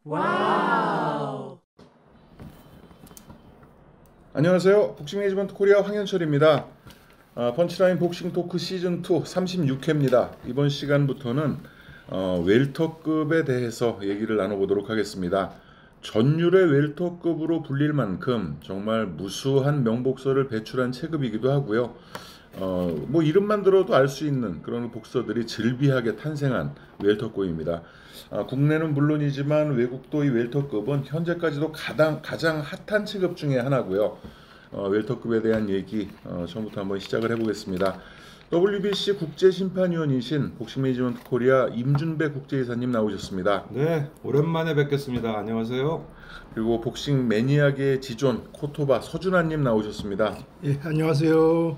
와우. 안녕하세요. 복싱 매니지먼트 코리아 황현철입니다. 펀치라인 복싱 토크 시즌 2 36회입니다. 이번 시간부터는 웰터급에 대해서 얘기를 나눠보도록 하겠습니다. 전율의 웰터급으로 불릴 만큼 정말 무수한 명복서를 배출한 체급이기도 하고요. 뭐 이름만 들어도 알 수 있는 그런 복서들이 즐비하게 탄생한 웰터급입니다. 국내는 물론이지만 외국도 이 웰터급은 현재까지도 가장 핫한 체급 중에 하나고요. 웰터급에 대한 얘기 처음부터 한번 시작을 해보겠습니다. WBC 국제심판위원이신 복싱 매니지먼트 코리아 임준배 국제이사님 나오셨습니다. 네, 오랜만에 뵙겠습니다. 안녕하세요. 그리고 복싱 매니악의 지존 코토바 서준환님 나오셨습니다. 예, 안녕하세요.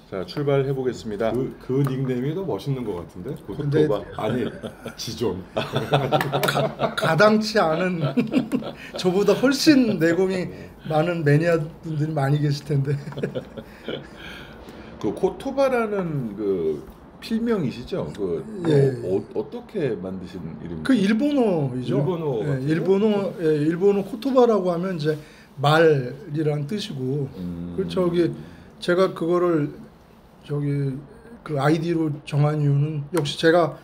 자, 출발해 보겠습니다. 그 닉네임이 더 멋있는 것 같은데? 코토바. 아니, 지존. 가당치 않은 저보다 훨씬 내공이 많은 매니아 분들이 많이 계실 텐데. 그 코토바라는 그 필명이시죠? 어떻게 만드신 이름입니까? 그 일본어이죠. 일본어. 일본어 코토바라고 하면 이제 말이란 뜻이고. 그 제가 그거를 그 아이디로 정한 이유는 역시 제가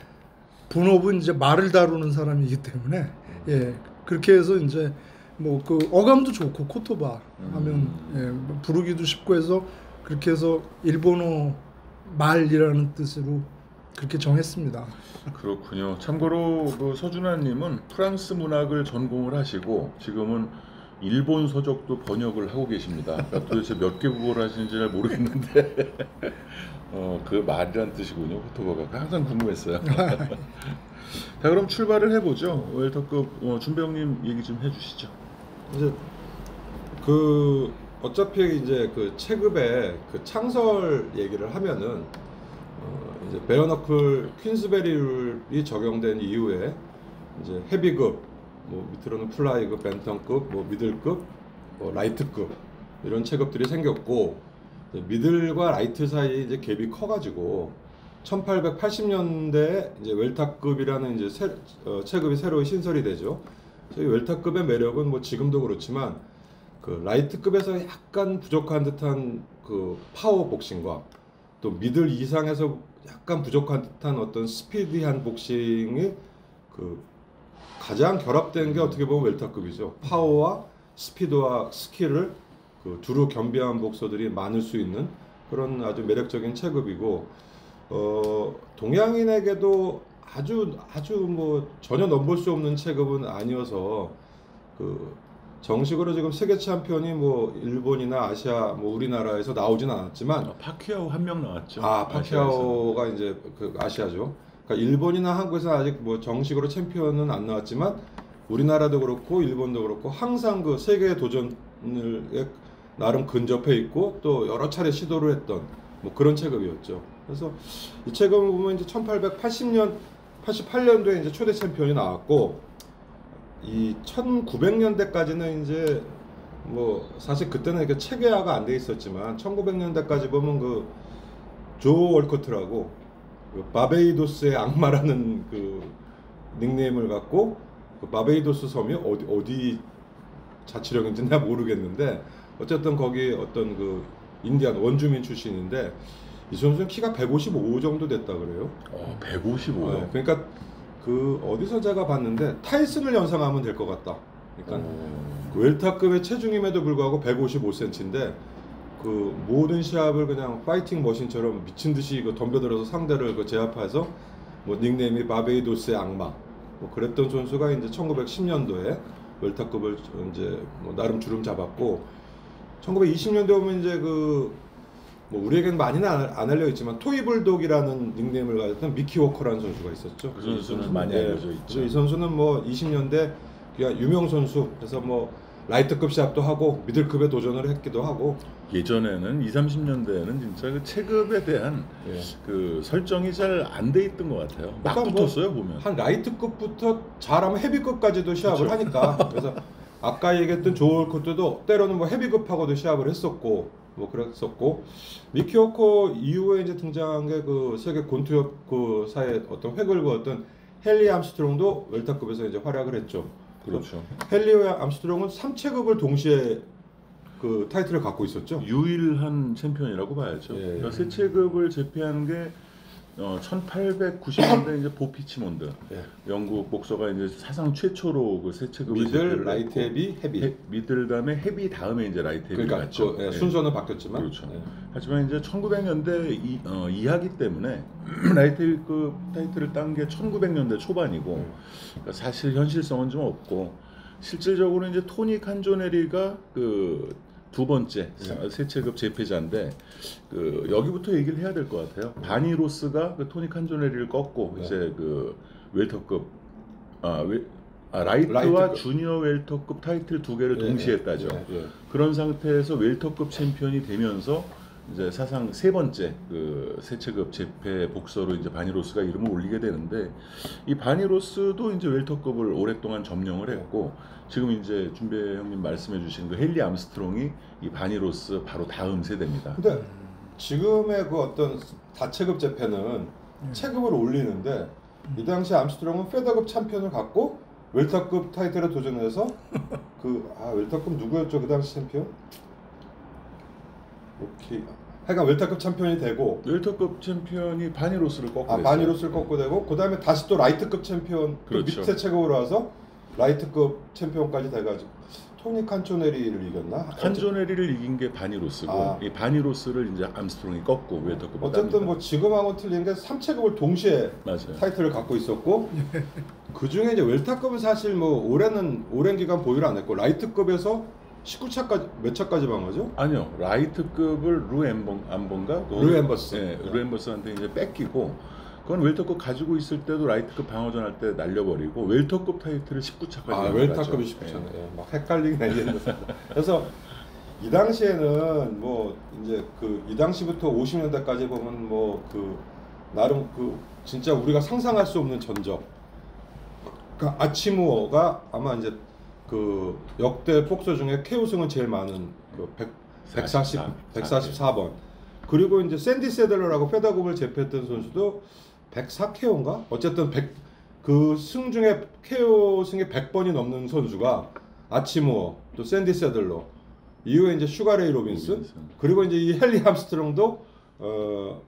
본업은 이제 말을 다루는 사람이기 때문에 그렇게 해서 이제 뭐 그 어감도 좋고 코토바 하면 부르기도 쉽고 해서 그렇게 해서 일본어 말이라는 뜻으로 그렇게 정했습니다. 그렇군요. 참고로 그 서준환님은 프랑스 문학을 전공을 하시고 지금은 일본 서적도 번역을 하고 계십니다. 그러니까 도대체 몇 개 국어를 하시는지 잘 모르겠는데 그 말이란 뜻이군요. 코토바가 항상 궁금했어요. 자, 그럼 출발을 해보죠. 웰터급 준배형님 얘기 좀 해주시죠. 이제 어차피 이제 그 체급의 그 창설 얘기를 하면은 이제 베어너클 퀸스베리룰이 적용된 이후에 이제 헤비급, 뭐 밑으로는 플라이급, 벤턴급, 뭐 미들급, 뭐 라이트급 이런 체급들이 생겼고 미들과 라이트 사이에 이제 갭이 커가지고 1880년대에 이제 웰터급이라는 이제 체급이 새로 신설이 되죠. 저희 웰터급의 매력은 뭐 지금도 그렇지만 그 라이트급에서 약간 부족한 듯한 그 파워 복싱과 또 미들 이상에서 약간 부족한 듯한 어떤 스피디한 복싱이 그 가장 결합된 게 어떻게 보면 웰터급이죠. 파워와 스피드와 스킬을 그 두루 겸비한 복서들이 많을 수 있는 그런 아주 매력적인 체급이고 동양인에게도 아주 뭐 전혀 넘볼 수 없는 체급은 아니어서 그 정식으로 지금 세계 챔피언이 뭐 일본이나 아시아 뭐 우리나라에서 나오진 않았지만 파키아오 한 명 나왔죠. 파키아오가 이제 그 아시아죠. 그러니까 일본이나 한국에서 아직 뭐 정식으로 챔피언은 안 나왔지만 우리나라도 그렇고 일본도 그렇고 항상 그 세계 도전을 나름 근접해 있고 또 여러 차례 시도를 했던 뭐 그런 체급이었죠. 그래서 이 체급을 보면 이제 88년도에 이제 초대 챔피언이 나왔고 이 1900년대까지는 이제 뭐 사실 그때는 이렇게 체계화가 안 돼 있었지만 1900년대까지 보면 그 조 월커트라고 그 바베이도스의 악마라는 그 닉네임을 갖고 그 바베이도스 섬이 어디 자치령인지 내가 모르겠는데 어쨌든 거기 어떤 그 인디안 원주민 출신인데 이 선수는 키가 155 정도 됐다 그래요. 155요? 그러니까 그 어디서 제가 봤는데 타이슨을 연상하면 될 것 같다. 그러니까 그 웰터급의 체중임에도 불구하고 155cm인데 그 모든 시합을 그냥 파이팅 머신처럼 미친 듯이 그 덤벼들어서 상대를 그 제압해서 뭐 닉네임이 바베이도스의 악마 뭐 그랬던 선수가 이제 1910년도에 웰터급을 이제 뭐 나름 주름 잡았고 1920년대 오면 이제 그 뭐 우리에겐 많이는 안 알려 있지만 토이불독이라는 닉네임을 가졌던 미키 워커라는 선수가 있었죠. 그 선수는 많이 알려져 있죠. 이 선수는 뭐 20년대 그냥 유명 선수. 그래서 뭐 라이트급 시합도 하고 미들급에 도전을 했기도 하고. 예전에는 20, 30년대에는 진짜 그 체급에 대한 그 설정이 잘 안 돼 있던 것 같아요. 막 그러니까 붙었어요 뭐 보면. 한 라이트급부터 잘하면 헤비급까지도 시합을 그쵸. 하니까. 그래서 아까 얘기했던 조 월커트도 때로는 뭐 헤비급하고도 시합을 했었고. 뭐 그랬었고 미키 워커 이후에 이제 등장한 게 그 세계 권투협 그 사이에 어떤 획을 그었던 헨리 암스트롱도 웰터급에서 이제 활약을 했죠. 그렇죠. 헨리와 암스트롱은 3체급을 동시에 그 타이틀을 갖고 있었죠. 유일한 챔피언이라고 봐야죠. 예. 그러니까 세 체급을 제패한 게 1890년대 이제 보피치몬드 예. 영국 복서가 이제 사상 최초로 그 세 체급을 미들, 제패를 라이트 했고, 헤비, 헤비. 미들 다음에 헤비 다음에 이제 라이트 헤비가 그러니까 갔죠. 예, 순서는 바뀌었지만. 그렇죠. 예. 하지만 이제 1900년대 이하기 때문에 라이트급 타이틀을 딴 게 1900년대 초반이고 그러니까 사실 현실성은 좀 없고 실질적으로 이제 토니 칸조네리가 그 두 번째 세체급 제패자인데 그 여기부터 얘기를 해야 될 것 같아요. 바니 로스가 그 토니 칸조네리를 꺾고 이제 그 웰터급 라이트와 라이트급. 주니어 웰터급 타이틀 두 개를 동시에 따죠. 예. 그런 상태에서 웰터급 챔피언이 되면서 이제 사상 세 번째 그 세체급 제패 복서로 이제 바니로스가 이름을 올리게 되는데 이 바니로스도 이제 웰터급을 오랫동안 점령을 했고 지금 이제 준배 형님 말씀해주신 그 헨리 암스트롱이 이 바니로스 바로 다음 세대입니다. 근데 지금의 그 어떤 다체급 제패는 체급을 올리는데 이 당시 암스트롱은 페더급 챔피언을 갖고 웰터급 타이틀에 도전해서 웰터급 누구였죠 그 당시 챔피언? 오케이. 하여간 웰터급 챔피언이 되고 웰터급 챔피언이 바니로스를 꺾고 됐어요. 바니로스를 꺾고 되고 그 다음에 다시 또 라이트급 챔피언 그렇죠. 또 밑에 체급으로 와서 라이트급 챔피언까지 돼가지고 토니 칸초네리를 이겼나? 칸조네리를 이긴 게 바니로스고 이 바니로스를 이제 암스트롱이 꺾고 웰터급 어쨌든 뭐 지금하고 틀린 게 3체급을 동시에 맞아요. 타이틀을 갖고 있었고 그 중에 이제 웰터급은 사실 뭐 오랜 기간 보유를 안 했고 라이트급에서 19차까지 몇 차까지 방어죠? 아니요, 라이트급을 루 엠번가? 루 엠버스. 네, 루 엠버스한테 이제 뺏기고 그건 웰터급 가지고 있을 때도 라이트급 방어전 할 때 날려버리고 웰터급 타이틀을 19차까지 웰터급이 19차. 막 헷갈리긴 했는데. 그래서 이 당시에는 뭐 이제 이 당시부터 50년대까지 보면 뭐 나름 진짜 우리가 상상할 수 없는 전적. 그러니까 아치무어가 아마 이제 역대 복서 중에 KO승은 제일 많은 144번. 그리고 이제 샌디 세들러라고 페더급을 제패했던 선수도 104KO인가? 어쨌든 승 중에 KO승이 100번이 넘는 선수가 아치무어, 또 샌디 세들러, 이후에 이제 슈가레이 로빈슨, 그리고 이제 이 헨리 암스트롱도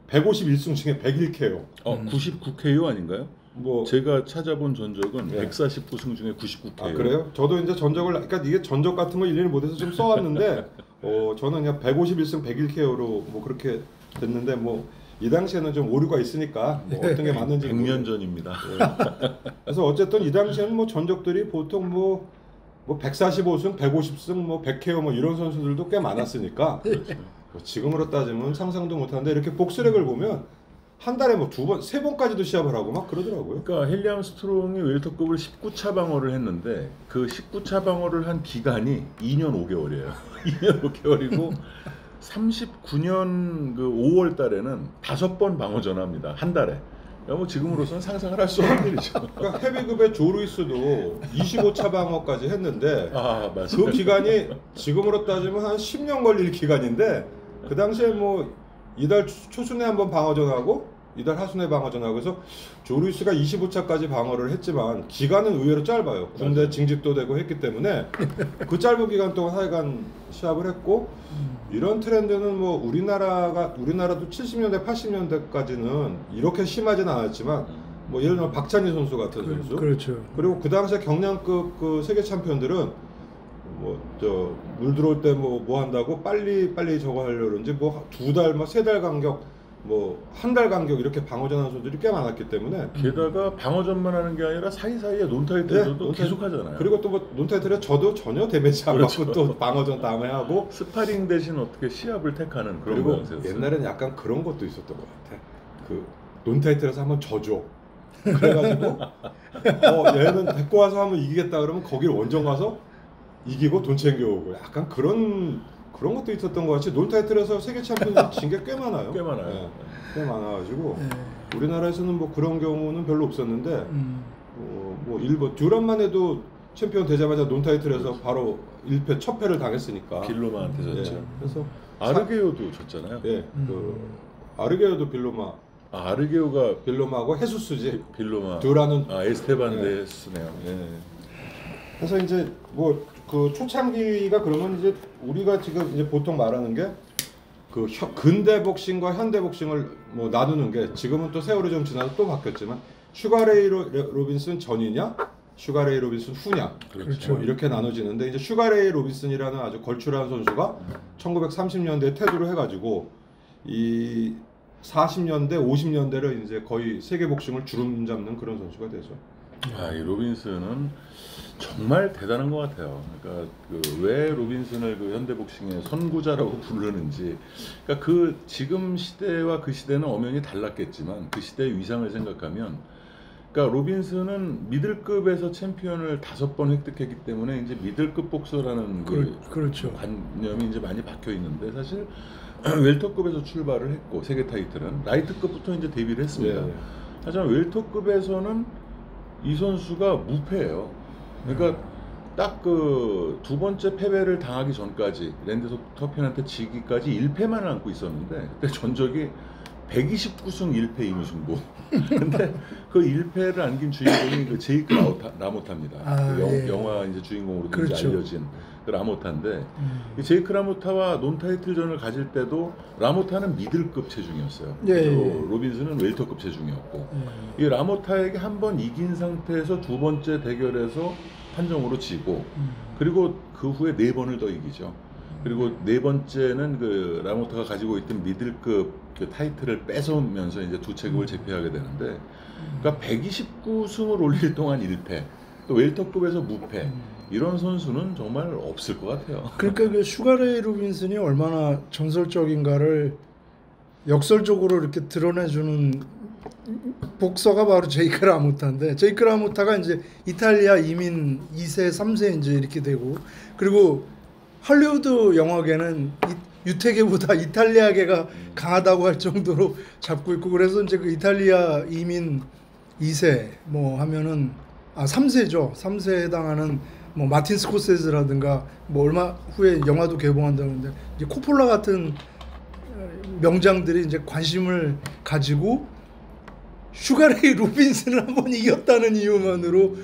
151승 중에 101KO. 99KO 아닌가요? 뭐 제가 찾아본 전적은 149승 중에 99KO. 그래요? 저도 이제 그러니까 이게 전적 같은 거 일일이 못해서 좀 써왔는데 저는 그냥 151승 101KO로 뭐 그렇게 됐는데 뭐 이 당시에는 좀 오류가 있으니까 뭐 어떤 게 맞는지 100년 전입니다. 그래서 어쨌든 이 당시에는 뭐 전적들이 보통 뭐 145승, 150승, 뭐 100KO 뭐 이런 선수들도 꽤 많았으니까 지금으로 따지면 상상도 못하는데 이렇게 복수력을 보면 한 달에 뭐 2번, 3번까지도 시합을 하고 막 그러더라고요. 그러니까 헨리 암스트롱이 웰터급을 19차 방어를 했는데 그 19차 방어를 한 기간이 2년 5개월이에요. 2년 5개월이고 39년 그 5월 달에는 5번 방어 전합니다. 한 달에. 뭐 지금으로서는 상상을 할 수 없는 일이죠. 그러니까 헤비급의 조 루이스도 25차 방어까지 했는데 맞아요. 그 기간이 지금으로 따지면 한 10년 걸릴 기간인데 그 당시에 뭐 이달 초순에 한번 방어전하고 이달 하순에 방어전하고 그래서 조 루이스가 25차까지 방어를 했지만 기간은 의외로 짧아요. 군대 맞아요. 징집도 되고 했기 때문에 그 짧은 기간 동안 하여간 시합을 했고 이런 트렌드는 뭐 우리나라도 70년대 80년대까지는 이렇게 심하지는 않았지만 뭐 예를 들면 박찬희 선수 같은 선수 그렇죠. 그리고 그 당시에 경량급 그 세계 챔피언들은 물 들어올 때 뭐 한다고 빨리 저거 하려고 그런지 뭐 2달, 3달 간격 뭐 한 달 간격 이렇게 방어전하는 선수들이 꽤 많았기 때문에 게다가 방어전만 하는 게 아니라 사이사이에 논타이틀도 계속 하잖아요. 그리고 또 뭐 논타이틀에 저도 전혀 데미지 안 받고 또 방어전 다음에 하고 스파링 대신 어떻게 시합을 택하는 그런 그리고 모양새였어요. 옛날에는 약간 그런 것도 있었던 것 같아. 논타이틀에서 한번 져줘. 그래가지고 얘는 데리고 와서 한번 이기겠다 그러면 거기를 원정 가서 이기고 돈 챙겨오고 약간 그런 것도 있었던 것 같이 논타이틀에서 세계 챔피언 진 게 꽤 많아요. 꽤 많아요. 네, 꽤 많아가지고 우리나라에서는 뭐 그런 경우는 별로 없었는데 뭐 일본 듀란만 해도 챔피언 되자마자 논타이틀에서 바로 1패 첫 패를 당했으니까 빌로마한테 졌죠. 네, 그래서 아르게오도 졌잖아요. 네, 아르게오도 아르게오가 빌로마하고 헤수스지. 빌로마. 듀란은 에스테반 데스네요. 네. 그래서 이제 뭐 그 초창기가 그러면 이제 우리가 지금 이제 보통 말하는 게 그 근대 복싱과 현대 복싱을 뭐 나누는 게 지금은 또 세월이 좀 지나서 또 바뀌었지만 슈가레이 로빈슨 전이냐 슈가레이 로빈슨 후냐 그렇죠. 뭐 이렇게 나눠지는데 이제 슈가레이 로빈슨이라는 아주 걸출한 선수가 1930년대에 퇴두를 해가지고 이 40년대 50년대를 이제 거의 세계 복싱을 주름잡는 그런 선수가 되죠. 이 로빈슨은 정말 대단한 것 같아요. 그러니까 왜 로빈슨을 그 현대 복싱의 선구자라고 부르는지, 그러니까 그 지금 시대와 그 시대는 엄연히 달랐겠지만 그 시대의 위상을 생각하면, 그러니까 로빈슨은 미들급에서 챔피언을 5번 획득했기 때문에 이제 미들급 복서라는 그렇죠. 관념이 이제 많이 박혀 있는데, 사실 웰터급에서 출발을 했고 세계 타이틀은 라이트급부터 이제 데뷔를 했습니다. 예. 하지만 웰터급에서는 이 선수가 무패예요. 그러니까 딱 그 두 번째 패배를 당하기 전까지 랜디 터핀한테 지기까지 1패만을 안고 있었는데, 그때 전적이 129승 1패 2무승부. 근데 그 1패를 안긴 주인공이 그 제이크 라모타입니다. 그 영화 이제 주인공으로 그렇죠. 이제 알려진 그 라모타인데, 이 제이크 라모타와 논타이틀전을 가질 때도 라모타는 미들급 체중이었어요. 로빈슨은 웰터급 체중이었고, 이 라모타에게 한 번 이긴 상태에서 두 번째 대결에서 판정으로 지고, 그리고 그 후에 4번을 더 이기죠. 그리고 4번째는 그 라모타가 가지고 있던 미들급 그 타이틀을 뺏어오면서 이제 두 체급을 제패하게 되는데, 그러니까 129승을 올릴 동안 1패, 또 웰터급에서 무패, 이런 선수는 정말 없을 것 같아요. 그러니까 그 슈가레이 로빈슨이 얼마나 전설적인가를 역설적으로 이렇게 드러내주는 복서가 바로 제이크 라모타인데, 제이크 라모타가 이제 이탈리아 이민 2세, 3세 이제 이렇게 되고, 그리고 할리우드 영화계는 유태계보다 이탈리아계가 강하다고 할 정도로 잡고 있고, 그래서 이제 그 이탈리아 이민 2세 뭐 하면은 3세죠. 3세에 해당하는 뭐 마틴 스코세즈라든가 뭐 얼마 후에 영화도 개봉한다는데, 이제 코폴라 같은 명장들이 이제 관심을 가지고 슈가레이 로빈슨을 한번 이겼다는 이유만으로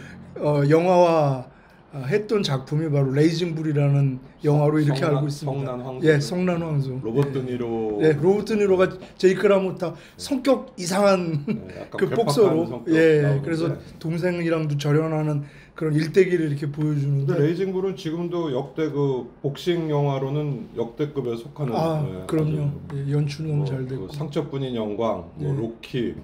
영화화 했던 작품이 바로 레이징 불이라는 영화로 이렇게 알고 있습니다. 성난 황소. 예, 성난 황소. 로버트 드니로. 네, 로버트 드니로가 제이크 라모타 성격 이상한 그 복서로, 그래서 동생이랑도 절연하는 그런 일대기를 이렇게 보여주는데, 레이징 불은 지금도 역대 그 복싱 영화로는 역대급에 속하는. 그럼요. 연출 너무 잘 됐고. 그 상처뿐인 영광, 로키.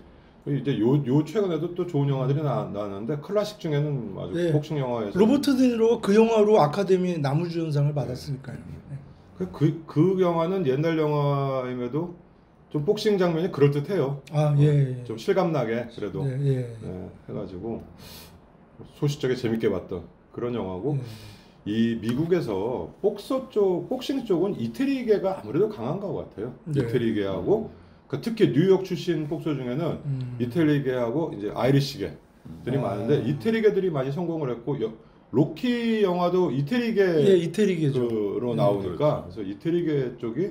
이제 요 최근에도 또 좋은 영화들이 나왔는데, 클래식 중에는 아주 복싱 영화에서 로버트 드니로가 그 영화로 아카데미 나무주연상을 받았으니까요. 그 영화는 옛날 영화임에도 좀 복싱 장면이 그럴듯해요. 좀 실감나게 그래도 해가지고 소시적에 재밌게 봤던 그런 영화고, 이 미국에서 복싱 쪽은 이태리계가 아무래도 강한 것 같아요. 이태리계하고 특히 뉴욕 출신 복서 중에는 이태리계하고 이제 아이리시계들이 많은데, 이태리계들이 많이 성공을 했고, 로키 영화도 이태리계로 나오니까, 그래서 이태리계 쪽이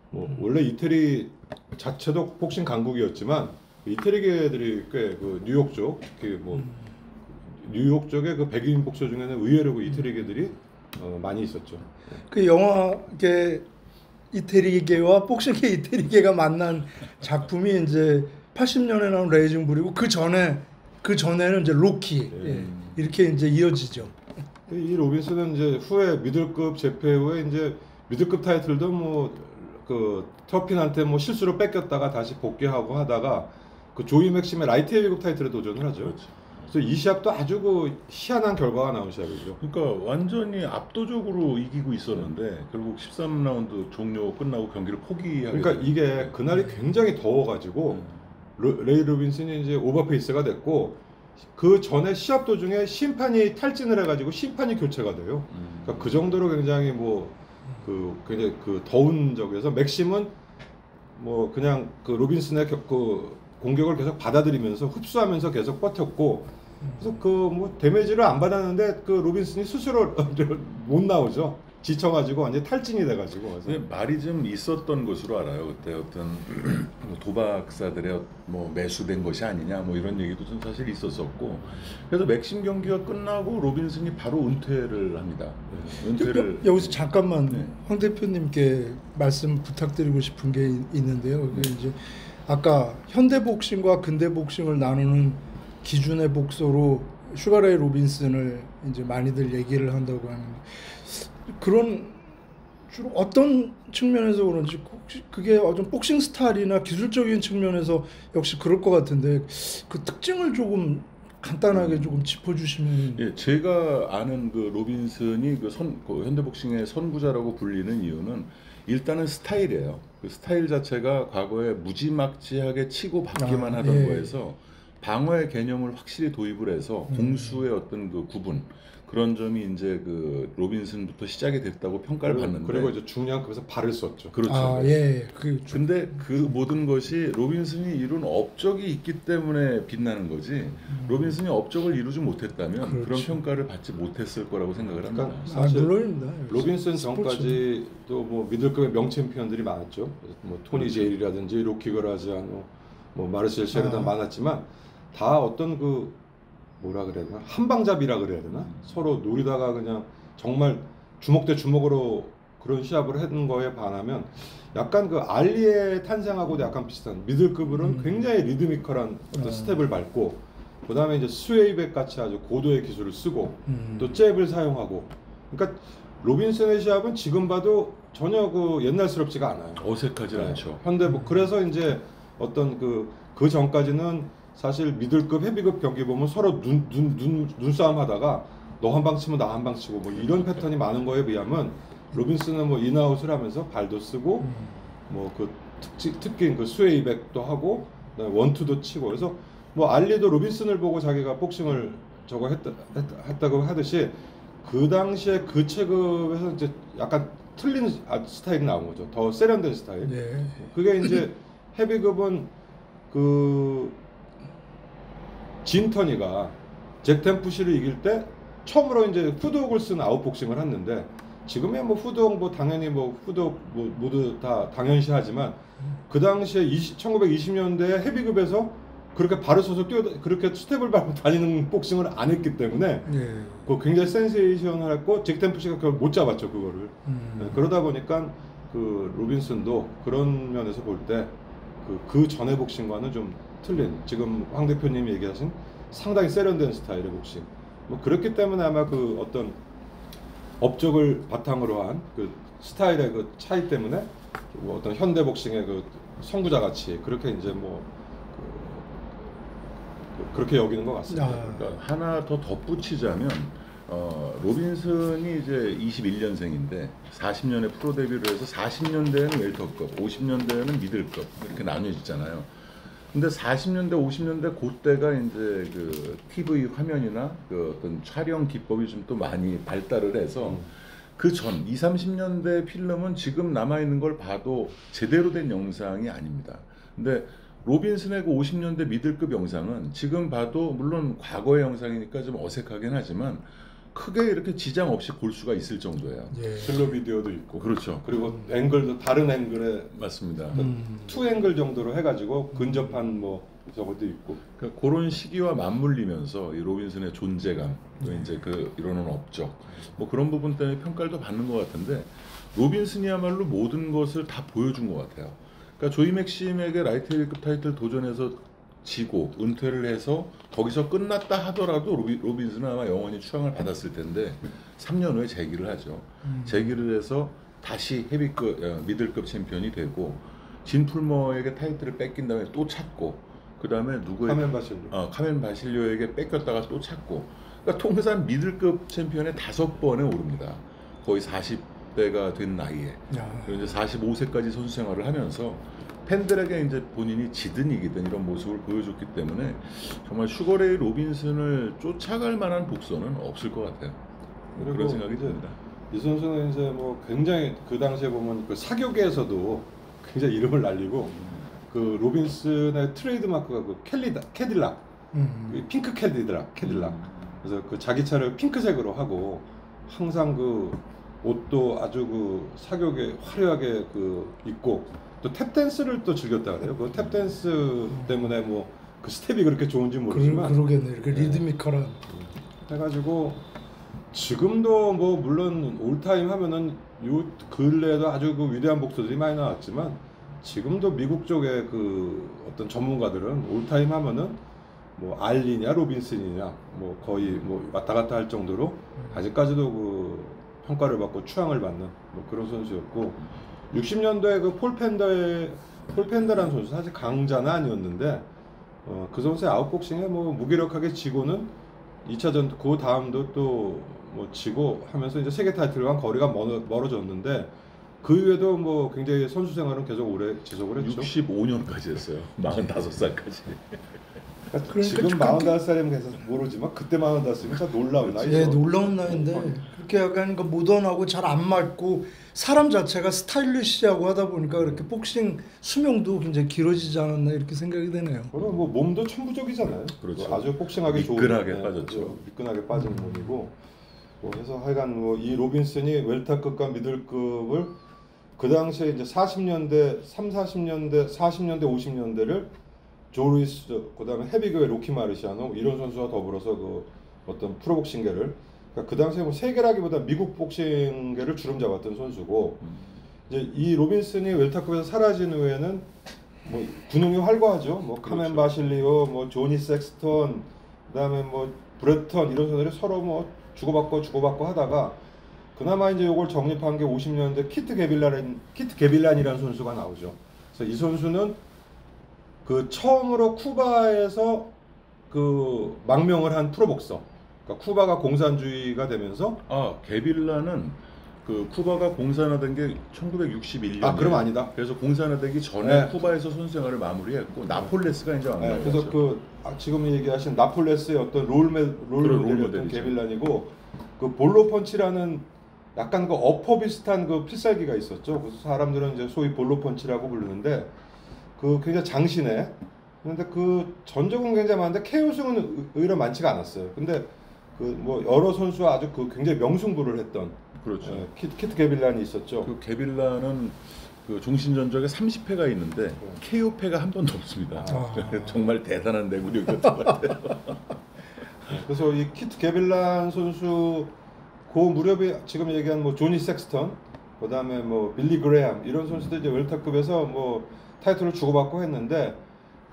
뭐 원래 이태리 자체도 복싱 강국이었지만 이태리계들이 꽤 그 뉴욕 쪽, 특히 뭐 뉴욕 쪽에 그 백인 복서 중에는 의외로 그 이태리계들이 많이 있었죠. 그 영화계 이태리계와 복싱계 이태리계가 만난 작품이 이제 80년에 나온 레이징 불이고, 그 전에는 이제 로키 이렇게 이제 이어지죠. 이 로빈슨은 이제 후에 미들급 제패 후에 이제 미들급 타이틀도 뭐 그 터핀한테 뭐 실수로 뺏겼다가 다시 복귀하고 하다가 그 조이 맥심의 라이트 헤비급 타이틀에 도전을 하죠. 그렇죠. 그래서 이 시합도 아주 그 희한한 결과가 나온 시합이죠. 그러니까 완전히 압도적으로 이기고 있었는데 결국 13라운드 종료 끝나고 경기를 포기하게. 그러니까 이게 그날이 굉장히 더워가지고 레이 로빈슨이 이제 오버페이스가 됐고, 그 전에 시합 도중에 심판이 탈진을 해가지고 심판이 교체가 돼요. 그러니까 그 정도로 굉장히 굉장히 그 더운 적에서 맥심은 뭐 그냥 그 로빈슨의 그 공격을 계속 받아들이면서 흡수하면서 계속 버텼고, 그래서 그 뭐 데미지를 안 받았는데 그 로빈슨이 스스로 못 나오죠. 지쳐가지고 완전 탈진이 돼가지고. 그래서 근데 말이 좀 있었던 것으로 알아요. 그때 어떤 뭐 도박사들의 뭐 매수된 것이 아니냐 뭐 이런 얘기도 좀 사실 있었었고, 그래서 맥심 경기가 끝나고 로빈슨이 바로 은퇴를 합니다. 은퇴를 여기서 잠깐만 네. 황 대표님께 말씀 부탁드리고 싶은 게 있는데요. 그게 이제 아까 현대복싱과 근대복싱을 나누는 기준의 복소로 슈가레이 로빈슨을 이제 많이들 얘기를 한다고 하는데, 그런 주로 어떤 측면에서 그런지 혹시 그게 좀 복싱 스타일이나 기술적인 측면에서 역시 그럴 것 같은데, 그 특징을 조금 간단하게 조금 짚어주시면. 예, 제가 아는 그 로빈슨이 그 현대복싱의 선구자라고 불리는 이유는 일단은 스타일이에요. 그 스타일 자체가 과거에 무지막지하게 치고 받기만 하던 예. 거에서 방어의 개념을 확실히 도입을 해서 공수의 어떤 그 구분, 그런 점이 이제 그 로빈슨부터 시작이 됐다고 평가를 받는데, 그리고 이제 중요한 거기서 발을 썼죠. 그렇죠. 예. 근데 그 모든 것이 로빈슨이 이룬 업적이 있기 때문에 빛나는 거지, 로빈슨이 업적을 이루지 못했다면 그런 그렇죠. 평가를 받지 못했을 거라고 생각을 합니다. 그러니까 사실 물론입니다. 로빈슨 스포츠. 전까지 또 뭐 미들급의 명챔피언들이 많았죠. 뭐 토니 제일이라든지 로키 그라지아노, 뭐 마르셀 셰르단 많았지만 다 어떤 그 뭐라 그래야 되나, 한방잡이라 그래야 되나, 서로 노리다가 그냥 정말 주먹 대 주먹으로 그런 시합을 하는 거에 반하면 약간 그 알리의 탄생하고도 약간 비슷한, 미들급으로는 굉장히 리드미컬한 어떤 스텝을 밟고, 그 다음에 이제 스웨이백 같이 아주 고도의 기술을 쓰고 또 잽을 사용하고, 그러니까 로빈슨의 시합은 지금 봐도 전혀 그 옛날스럽지가 않아요. 어색하지 네. 않죠. 그래서 이제 어떤 그 전까지는 사실 미들급, 헤비급 경기 보면 서로 눈싸움 하다가 너 한 방 치면 나 한 방 치고 뭐 이런 패턴이 많은 거에 비하면, 로빈슨은 뭐 인아웃을 하면서 발도 쓰고 뭐 그 특기인 그 스웨이백도 하고 그다음에 원투도 치고, 그래서 뭐 알리도 로빈슨을 보고 자기가 복싱을 저거 했다고 하듯이 그 당시에 그 체급에서 이제 약간 틀린 스타일이 나온 거죠. 더 세련된 스타일. 네. 그게 이제 헤비급은 그 진터니가 잭 템프시를 이길 때 처음으로 이제 후드옥을 쓴 아웃복싱을 했는데, 지금의 뭐 후드옥 뭐 당연히 뭐 후드옥 뭐 모두 다 당연시하지만 그 당시에 1920년대 헤비급에서 그렇게 발을 서서 그렇게 스텝을 밟고 다니는 복싱을 안 했기 때문에 그 굉장히 센세이션을했고, 잭 템프시가 그걸 못 잡았죠, 그거를. 네, 그러다 보니까 그 로빈슨도 그런 면에서 볼 때 그 전의 복싱과는 좀 틀린, 지금 황 대표님이 얘기하신 상당히 세련된 스타일의 복싱, 뭐 그렇기 때문에 아마 그 어떤 업적을 바탕으로 한 그 스타일의 그 차이 때문에 뭐 어떤 현대 복싱의 그 선구자 같이 그렇게 이제 뭐 그렇게 여기는 것 같습니다. 그러니까 하나 더 덧붙이자면, 로빈슨이 이제 21년생인데 40년에 프로 데뷔를 해서 40년대에는 웰터급, 50년대에는 미들급 이렇게 나뉘어지잖아요. 근데 40년대, 50년대 그때가 이제 그 TV 화면이나 그 어떤 촬영 기법이 좀 또 많이 발달을 해서 그 전 20, 30년대 필름은 지금 남아 있는 걸 봐도 제대로 된 영상이 아닙니다. 근데 로빈슨의 그 50년대 미들급 영상은 지금 봐도 물론 과거의 영상이니까 좀 어색하긴 하지만 크게 이렇게 지장 없이 볼 수가 있을 정도예요. 슬로 비디오도 있고, 그렇죠. 그리고 앵글도 다른 앵글에 맞습니다. 투 앵글 정도로 해가지고 근접한 뭐 저것도 있고, 그러니까 그런 시기와 맞물리면서 이 로빈슨의 존재감, 또 이제 그 이러는 업적, 뭐 그런 부분 때문에 평가를 더 받는 것 같은데, 로빈슨이야말로 모든 것을 다 보여준 것 같아요. 그러니까 조이 맥심에게 라이트 헤비급 타이틀 도전해서 지고 은퇴를 해서 거기서 끝났다 하더라도 로빈슨은 아마 영원히 추앙을 받았을 텐데 3년 후에 재기를 하죠. 재기를 해서 다시 헤비급, 미들급 챔피언이 되고, 진 풀머에게 타이틀을 뺏긴 다음에 또 찾고, 그 다음에 카멘 바실료에게 뺏겼다가 또 찾고, 그러니까 통산 미들급 챔피언에 5번에 오릅니다. 거의 40대가 된 나이에. 그리고 이제 45세까지 선수 생활을 하면서 팬들에게 이제 본인이 지든 이기든 이런 모습을 보여줬기 때문에 정말 슈거레이 로빈슨을 쫓아갈 만한 복선은 없을 것 같아요. 그런 생각이 듭니다. 이 선수는 이제 뭐 굉장히 그 당시에 보면 그 사교계에서도 굉장히 이름을 날리고, 그 로빈슨의 트레이드 마크가 그 캐딜락, 핑크 캐딜락. 그래서 그 자기 차를 핑크색으로 하고 항상 그 옷도 아주 그 사격에 화려하게 그 입고 또 탭댄스를 또 즐겼다 그래요. 그 탭댄스 때문에 뭐 그 스텝이 그렇게 좋은지 모르지만 그러겠네. 이렇게 리드미컬한. 해가지고 지금도 뭐 물론 올타임 하면은 요 근래에도 아주 그 위대한 복수들이 많이 나왔지만 지금도 미국 쪽의 그 어떤 전문가들은 올타임 하면은 뭐 알리냐 로빈슨이냐 뭐 거의 뭐 왔다 갔다 할 정도로 아직까지도 그 평가를 받고 추앙을 받는 뭐 그런 선수였고 60년도에 그 폴 펜더라는 선수 사실 강자는 아니었는데 그 선수의 아웃복싱에 뭐 무기력하게 지고는 2차전 그 다음도 또 뭐 지고 하면서 이제 세계 타이틀과 거리가 멀어졌는데 그 이후에도 뭐 굉장히 선수 생활은 계속 오래 지속을 했죠. 65년까지 했어요. 45살까지. 그러니까 지금 45살이면 계속 모르지만 그때 45살이면 진짜 놀라운 나이죠. 예, 놀라운 나이인데 그렇게 약간 그 모던하고 잘 안 맞고 사람 자체가 스타일리시하고 하다 보니까 그렇게 복싱 수명도 굉장히 길어지지 않았나 이렇게 생각이 되네요. 그리고 뭐 몸도 천부적이잖아요. 그렇죠. 뭐 아주 복싱하기 좋은 미끈하게 빠졌죠. 미끈하게 빠진 몸이고. 뭐 그래서 하여간 뭐 이 로빈슨이 웰터급과 미들급을 그 당시에 이제 40년대, 40년대, 50년대를 조 루이스, 그다음에 헤비급의 로키 마르시아노 이런 선수와 더불어서 그 어떤 프로복싱계를 그러니까 그 당시에 뭐 세계라기보다 미국 복싱계를 주름 잡았던 선수고 이제 이 로빈슨이 웰터급에서 사라진 후에는 뭐 군웅이 활과하죠. 뭐 카멘 바실리오, 뭐 조니 섹스턴, 그다음에 뭐 브레턴 이런 선수들이 서로 뭐 주고받고 하다가 그나마 이제 이걸 정립한 게 50년대 키트 게빌란이라는 선수가 나오죠. 그래서 이 선수는 그 처음으로 쿠바에서 그 망명을 한 프로복서. 그러니까 쿠바가 공산주의가 되면서 게빌라는 그 쿠바가 공산화된 게 1961년. 아, 그럼 아니다. 그래서 공산화되기 전에 네. 쿠바에서 선수 생활을 마무리했고 나폴레스가 이제 네, 그래서 그 지금 얘기하신 나폴레스의 어떤 롤모델이었던 게빌란이고 그 볼로 펀치라는 약간 그 어퍼 비슷한 그 필살기가 있었죠. 그래서 사람들은 이제 소위 볼로 펀치라고 부르는데 그 굉장히 장신해. 그런데 그 전적은 굉장히 많은데 KO승은 의외로 많지가 않았어요. 근데 그 뭐 여러 선수와 아주 그 굉장히 명승부를 했던 그렇죠. 키트 게빌란이 있었죠. 그 게빌라는 그 종신 전적에 30패가 있는데 KO패가 한 번도 없습니다. 정말 대단한 내구력이었던 것 같아요. 그래서 이 키트 게빌란 선수 그 무렵에 지금 얘기한 뭐 조니 섹스턴, 그다음에 뭐 빌리 그레함 이런 선수들 이제 웰터급에서 뭐 타이틀을 주고받고 했는데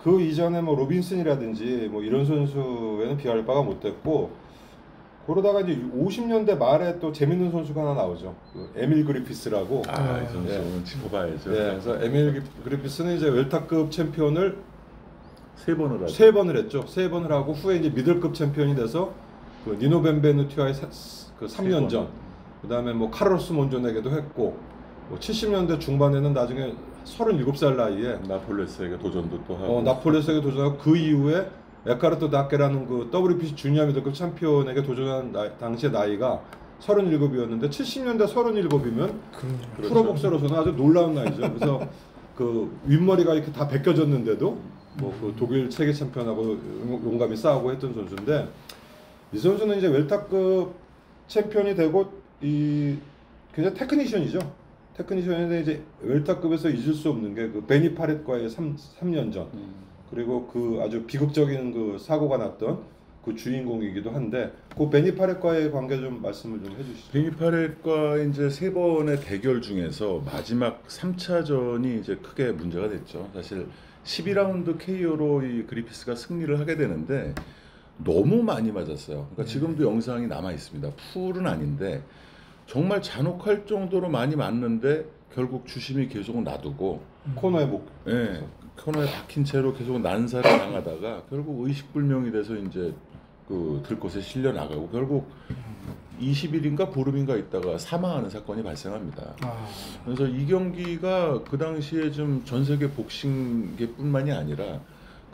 그 이전에 뭐 로빈슨이라든지 뭐 이런 선수에는 비할 바가 못 됐고 그러다가 이제 50년대 말에 또 재밌는 선수가 하나 나오죠. 그 에밀 그리피스라고. 이 선수는 짚어봐야죠. 네, 그래서 에밀 그리피스는 이제 웰터급 챔피언을 3번을 하죠. 3번을 했죠. 3번을 하고 후에 이제 미들급 챔피언이 돼서 그 니노 벤베누티와의 그 3년 전. 그다음에 뭐 카를로스 몬존에게도 했고 뭐 70년대 중반에는 나중에 37살 나이에 나폴레스에게 도전도 또 하고. 나폴레스에게 도전하고 그 이후에 에카르토 다케라는 그 WBC 주니어 미들급 챔피언에게 도전한 당시의 나이가 37이었는데 70년대 37이면 프로복서로서는 아주 놀라운 나이죠. 그래서 그 윗머리가 이렇게 다 벗겨졌는데도 뭐 그 독일 세계 챔피언하고 용감히 싸우고 했던 선수인데 이 선수는 이제 웰터급 챔피언이 되고 이 굉장히 테크니션이죠. 테크니션인데 이제 웰터급에서 잊을 수 없는 게 그 베니 파렛과의 3년 전 그리고 그 아주 비극적인 그 사고가 났던 그 주인공이기도 한데 그 베니 파렛과의 관계 좀 말씀을 좀 해주시죠. 베니 파렛과 이제 3번의 대결 중에서 마지막 3차전이 이제 크게 문제가 됐죠. 사실 12라운드 KO로 이 그리피스가 승리를 하게 되는데 너무 많이 맞았어요. 그러니까 지금도 영상이 남아 있습니다. 풀은 아닌데 정말 잔혹할 정도로 많이 맞는데 결국 주심이 계속 놔두고 코너에 목. 네, 코너에 박힌 채로 계속 난사를 당하다가 결국 의식불명이 돼서 이제 그 들것에 실려 나가고 결국 20일인가 보름인가 있다가 사망하는 사건이 발생합니다. 그래서 이 경기가 그 당시에 좀 전 세계 복싱계뿐만이 아니라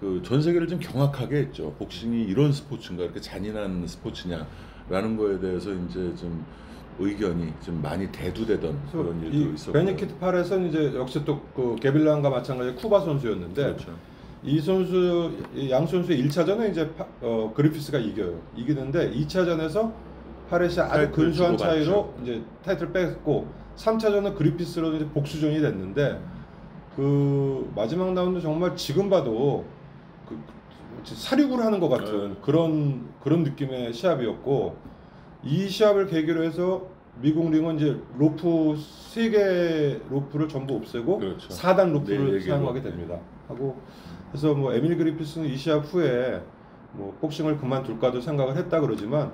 그 전 세계를 좀 경악하게 했죠. 복싱이 이런 스포츠인가 이렇게 잔인한 스포츠냐라는 거에 대해서 이제 좀 의견이 좀 많이 대두되던 그런 일도 있었고. 베니키트 파렛은 이제 역시 또 그 게빌란과 마찬가지 쿠바 선수였는데 그렇죠. 이 선수 양 선수의 1차전에 이제 그리피스가 이겨요. 이기는데 2차전에서 파렛이 아주 타이틀을 근소한 주고받죠. 차이로 이제 타이틀 뺐고 3차전은 그리피스로 이제 복수전이 됐는데 그 마지막 라운드 정말 지금 봐도 그 사륙을 하는 것 같은 그런 느낌의 시합이었고 이 시합을 계기로 해서 미국 링은 이제 로프 3개 로프를 전부 없애고 그렇죠. 4단 로프를 네, 사용하게 됩니다. 하고 그래서 뭐 에밀 그리피스는 이 시합 후에 뭐 복싱을 그만둘까도 생각을 했다 그러지만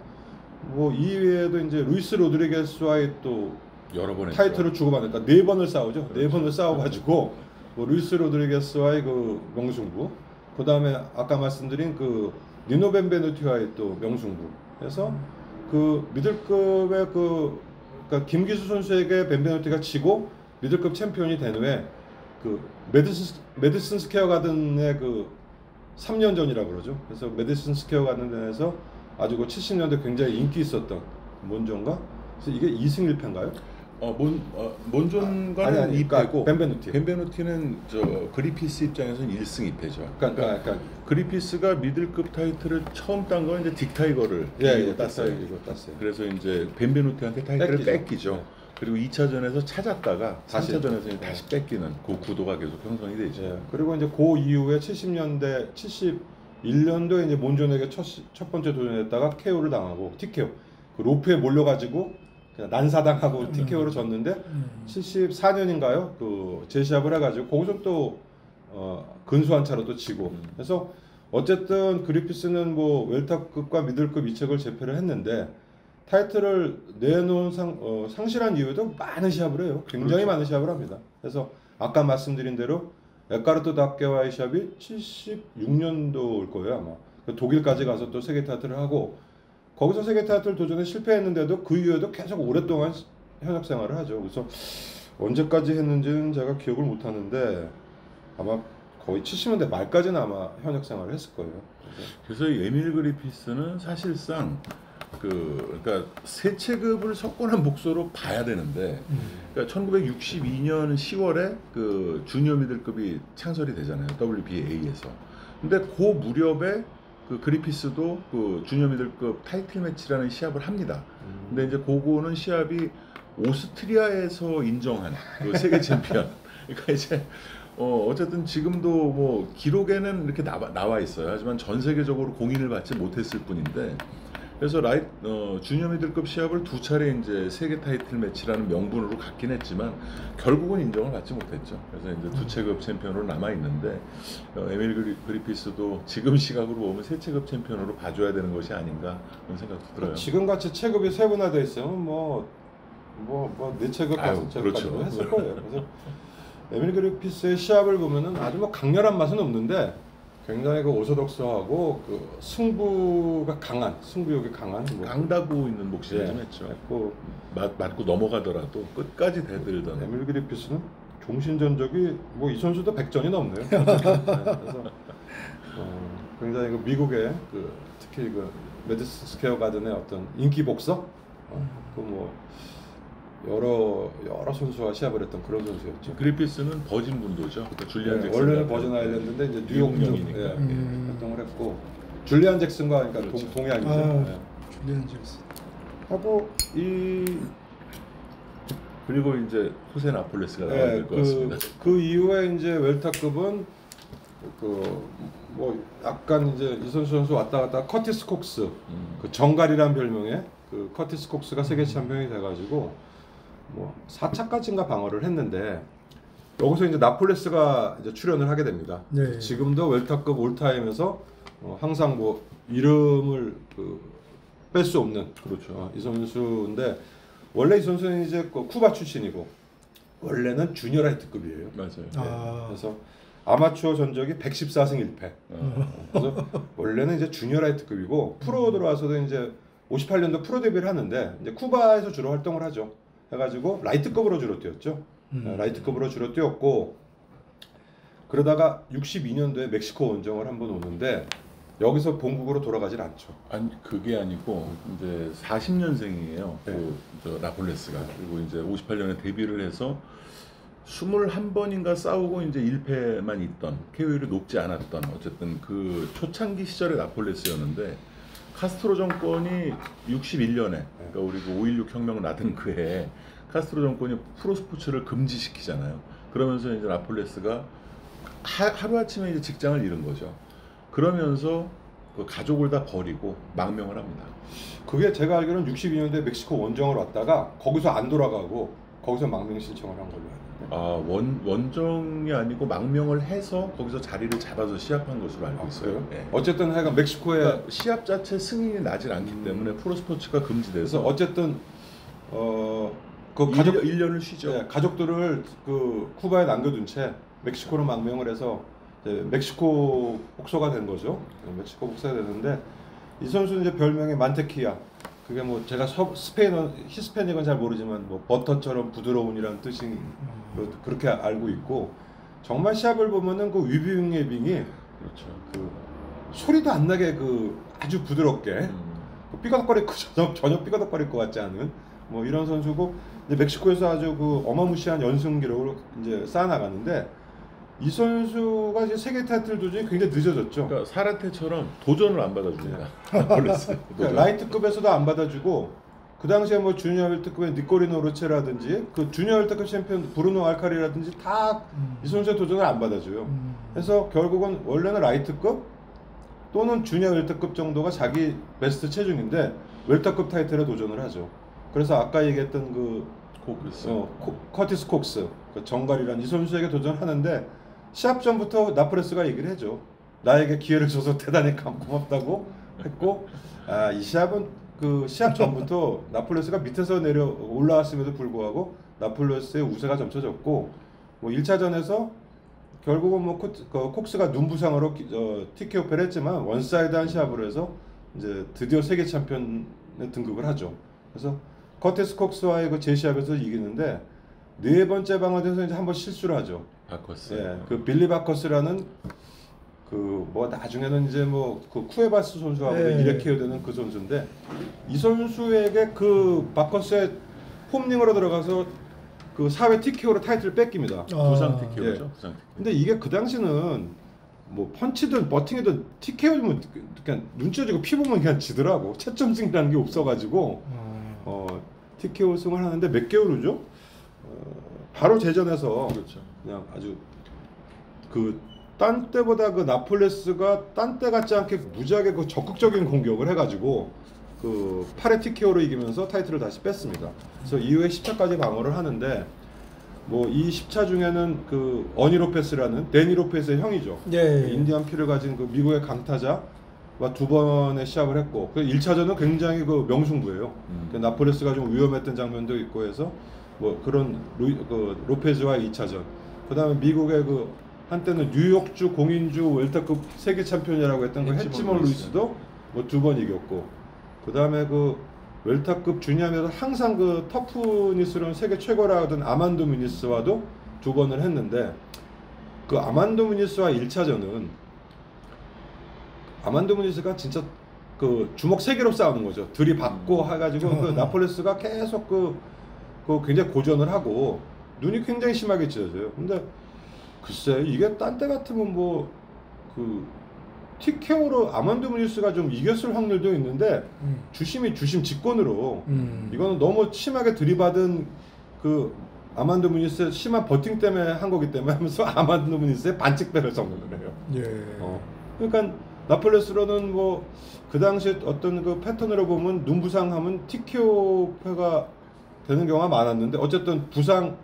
뭐 이외에도 이제 루이스 로드리게스와의 또 여러 번 했죠. 타이틀을 주고받으니까 4번을 싸우죠. 4번을 싸워가지고 뭐 루이스 로드리게스와의 그 명승부, 그 다음에 아까 말씀드린 그 니노 벤베누티와의 또 명승부. 그래서 그 미들급의 그러니까 김기수 선수에게 벤베누티가 지고 미들급 챔피언이 된 후에 그 메디슨 스퀘어 가든의 그 3년 전이라고 그러죠. 그래서 메디슨 스퀘어 가든에서 아주 그 70년대 굉장히 인기 있었던 몬조인가? 그래서 이게 2승 1패인가요? 몬존과는 아니, 2패고 벤베누티. 벤베누티는 저 그리피스 입장에서는 1승 2패죠. 그러니까 그리피스가 미들급 타이틀을 처음 딴 건 이제 딕 타이거를 이기고 땄어요. 땄어요. 그래서 이제 벤베누티한테 타이틀을 뺏기죠. 네. 그리고 2차전에서 찾았다가 다시. 3차전에서 다시 뺏기는 그 구도가 계속 형성이 되죠. 예. 그리고 이제 그 이후에 70년대 71년도에 이제 몬존에게 첫 번째 도전했다가 KO를 당하고 TKO 그 로프에 몰려가지고 그냥 난사당하고 TKO로 졌는데 74년인가요? 그 재시합을 해가지고 거기서 또 근소한 차로 또 지고 그래서 어쨌든 그리피스는 뭐 웰터급과 미들급 이책을 제패를 했는데 타이틀을 내놓은 상실한 이후에도 많은 시합을 해요. 굉장히 많은 시합을 합니다. 그래서 아까 말씀드린 대로 에카르토 다케와의 시합이 76년도일 거예요 아마. 독일까지 가서 또 세계 타이틀을 하고 거기서 세계 타이틀 도전에 실패했는데도 그 이후에도 계속 오랫동안 현역 생활을 하죠. 그래서 언제까지 했는지는 제가 기억을 못 하는데 아마 거의 70년대 말까지는 아마 현역 생활을 했을 거예요. 그래서 이 에밀 그리피스는 사실상 그러니까 세 체급을 석권한 목소로 봐야 되는데, 그러니까 1962년 10월에 그 주니어 미들급이 창설이 되잖아요. WBA에서. 근데 그 무렵에 그 그리피스도 그 주니어 미들급 타이틀 매치라는 시합을 합니다. 근데 이제 그거는 시합이 오스트리아에서 인정한 그 세계 챔피언. 그러니까 이제 어쨌든 지금도 뭐 기록에는 이렇게 나와 있어요. 하지만 전 세계적으로 공인을 받지 못했을 뿐인데, 그래서 주니어 미들급 시합을 2차례 이제 세계 타이틀 매치라는 명분으로 갖긴 했지만 결국은 인정을 받지 못했죠. 그래서 이제 2체급 챔피언으로 남아 있는데 에밀 그리피스도 지금 시각으로 보면 3체급 챔피언으로 봐줘야 되는 것이 아닌가 그런 생각도 들어요. 지금 같이 체급이 세분화돼 있으면 네 체급 같은 체급까지도 그렇죠. 했을 거예요. 그래서 에밀 그리피스의 시합을 보면은 아주 뭐 강렬한 맛은 없는데 굉장히 그 오소독스하고 그 승부가 강한, 승부욕이 강한 뭐 강다고 있는 목심을 좀 예, 했죠. 했고 맞고 넘어가더라도 끝까지 대들던. 에밀 그리피스는 종신 전적이 뭐 이 선수도 100전이 넘네요. 네, 그래서 굉장히 그 미국의 그 특히 그 메디슨 스퀘어 가든의 어떤 인기 복서, 그 뭐 여러 선수와 시합을 했던 그런 선수였죠. 그리피스는 버진 군도죠. 그러니까 줄리안 네, 잭슨 원래는 같은 버진 아일랜드인데 이제 뉴욕령이니까. 뉴욕 활동을 했고 줄리안 잭슨과 그러니까 그렇죠. 동양이죠. 네. 줄리안 잭슨. 하고 그리고 이제 호세 나폴레스가 나와야 될 것 같습니다. 그 이후에 이제 웰터급은 뭐 약간 이제 이 선수 왔다 갔다 커티스 콕스 그 정갈이란 별명의 그 커티스 콕스가 세계 챔피언이 돼가지고 뭐 4차까지인가 방어를 했는데 여기서 이제 나폴레스가 이제 출연을 하게 됩니다. 네. 지금도 웰터급 올타임에서 항상 뭐 이름을 뺄 수 없는 그렇죠. 이 선수인데 원래 이 선수는 이제 쿠바 출신이고 원래는 주니어 라이트급이에요. 맞아요. 그래서 아마추어 전적이 114승 1패. 그래서 원래는 이제 주니어 라이트급이고 프로 들어와서도 이제 58년도 프로 데뷔를 하는데 이제 쿠바에서 주로 활동을 하죠. 해가지고 라이트급으로 주로 뛰었죠. 라이트급으로 주로 뛰었고 그러다가 62년도에 멕시코 원정을 한번 오는데 여기서 본국으로 돌아가질 않죠. 아니 그게 아니고 이제 40년생이에요. 네. 저 나폴레스가. 그리고 이제 58년에 데뷔를 해서 21번인가 싸우고 이제 1패만 있던 KO율이 높지 않았던 어쨌든 그 초창기 시절의 나폴레스였는데 카스트로 정권이 61년에 그러니까 우리 그 5.16 혁명 나던 그해 카스트로 정권이 프로스포츠를 금지시키잖아요. 그러면서 이제 나폴레스가 하루아침에 이제 직장을 잃은 거죠. 그러면서 그 가족을 다 버리고 망명을 합니다. 그게 제가 알기로는 62년대 멕시코 원정을 왔다가 거기서 안 돌아가고 거기서 망명 신청을 한 걸로 아는데. 원정이 아니고 망명을 해서 거기서 자리를 잡아서 시합한 것으로 알고 있어요. 네. 어쨌든 하여간 멕시코에 그러니까 시합 자체 승인이 나질 않기 때문에 프로스포츠가 금지돼서 그래서 어쨌든 그 가족 1년을 쉬죠. 네, 가족들을 그 쿠바에 남겨둔 채 멕시코로 망명을 해서 이제 멕시코 복서가 된 거죠. 멕시코 복서가 되는데 이 선수는 이제 별명이 만테키아. 그게 뭐 제가 히스패닉은 잘 모르지만 뭐 버터처럼 부드러운이라는 뜻인 그렇게 알고 있고 정말 시합을 보면은 그 위빙예빙이 그렇죠. 그 소리도 안 나게 그 아주 부드럽게 그 삐거덕거리고 전혀 삐거덕거릴 것 같지 않은 뭐 이런 선수고 이제 멕시코에서 아주 그 어마무시한 연승 기록을 이제 쌓아나가는데 이 선수가 이제 세계 타이틀 도전이 굉장히 늦어졌죠. 그러니까 사라테처럼 도전을 안 받아줍니다. 그러니까 라이트급에서도 안 받아주고 그 당시에 뭐 주니어 웰터급의 니콜리노 로체라든지 그 주니어 웰터급 챔피언 브루노 알카리라든지 다 이 선수의 도전을 안 받아줘요. 그래서 결국은 원래는 라이트급 또는 주니어 웰터급 정도가 자기 베스트 체중인데 웰터급 타이틀에 도전을 하죠. 그래서 아까 얘기했던 그 커티스 콕스 그 정갈이라는 이 선수에게 도전하는데 시합 전부터 나폴레스가 얘기를 해줘. 나에게 기회를 줘서 대단히 고맙다고 했고 이 시합은 그 시합 전부터 나폴레스가 밑에서 내려 올라왔음에도 불구하고 나폴레스의 우세가 점쳐졌고 뭐 1차전에서 결국은 뭐 콕스가 눈부상으로 TKO패를 했지만 원사이드한 시합으로 해서 이제 드디어 세계 챔피언에 등극을 하죠. 그래서 커티스 콕스와의 그 재시합에서 이기는데 네 번째 방어전에서 이제 한번 실수를 하죠. 바커스. 예, 그 빌리 바커스라는 그 뭐 나중에는 이제 뭐 그 쿠에바스 선수하고 일으켜야 되는 그 선수인데 이 선수에게 그 바커스의 홈링으로 들어가서 그 4회 TKO로 타이틀을 뺏깁니다. 부상 TKO죠. 예. 부상 TKO. 근데 이게 그 당시는 뭐 펀치든 버팅이든 TKO면 그냥 눈 찢어지고 피 보면 그냥 지더라고. 채점승이라는 게 없어가지고 TKO 승을 하는데 몇 개월 후죠? 바로 재전에서 그렇죠. 그냥 아주 그 딴 때보다 그 나폴레스가 딴 때 같지 않게 무지하게 그 적극적인 공격을 해가지고 그 8회 TKO로 이기면서 타이틀을 다시 뺐습니다. 그래서 이후에 10차까지 방어를 하는데 뭐 이 10차 중에는 그 어니 로페스라는 데니 로페스의 형이죠. 예. 인디안 피를 가진 그 미국의 강타자와 두 번의 시합을 했고 그 1차전은 굉장히 그 명승부예요. 그 나폴레스가 좀 위험했던 장면도 있고 해서 뭐 그런 그 로페즈와의 2차전. 그다음에 미국의 그 한때는 뉴욕주 공인주 웰터급 세계 챔피언이라고 했던 그 해치먼 루이스도 뭐 2번 이겼고 그다음에 그 웰터급 주니어에서 항상 그 터프니스로는 세계 최고라 하던 아만도 뮤니스와도 2번을 했는데 그 아만도 뮤니스와 1차전은 아만도 뮤니스가 진짜 그 주먹 3개로 싸우는 거죠. 들이받고 해가지고 그 나폴레스가 계속 그 굉장히 고전을 하고 눈이 굉장히 심하게 찢어져요. 근데 글쎄 이게 딴 때 같으면 뭐 그 TKO로 아만도 뮤니스가 좀 이겼을 확률도 있는데 주심 직권으로 이거는 너무 심하게 들이받은 그 아만도 뮤니스의 심한 버팅 때문에 한 거기 때문에 하면서 아만도 뮤니스의 반칙배를 선언을 해요. 예. 그러니까 나폴레스로는 뭐 그 당시 어떤 그 패턴으로 보면 눈부상하면 TKO패가 되는 경우가 많았는데 어쨌든 부상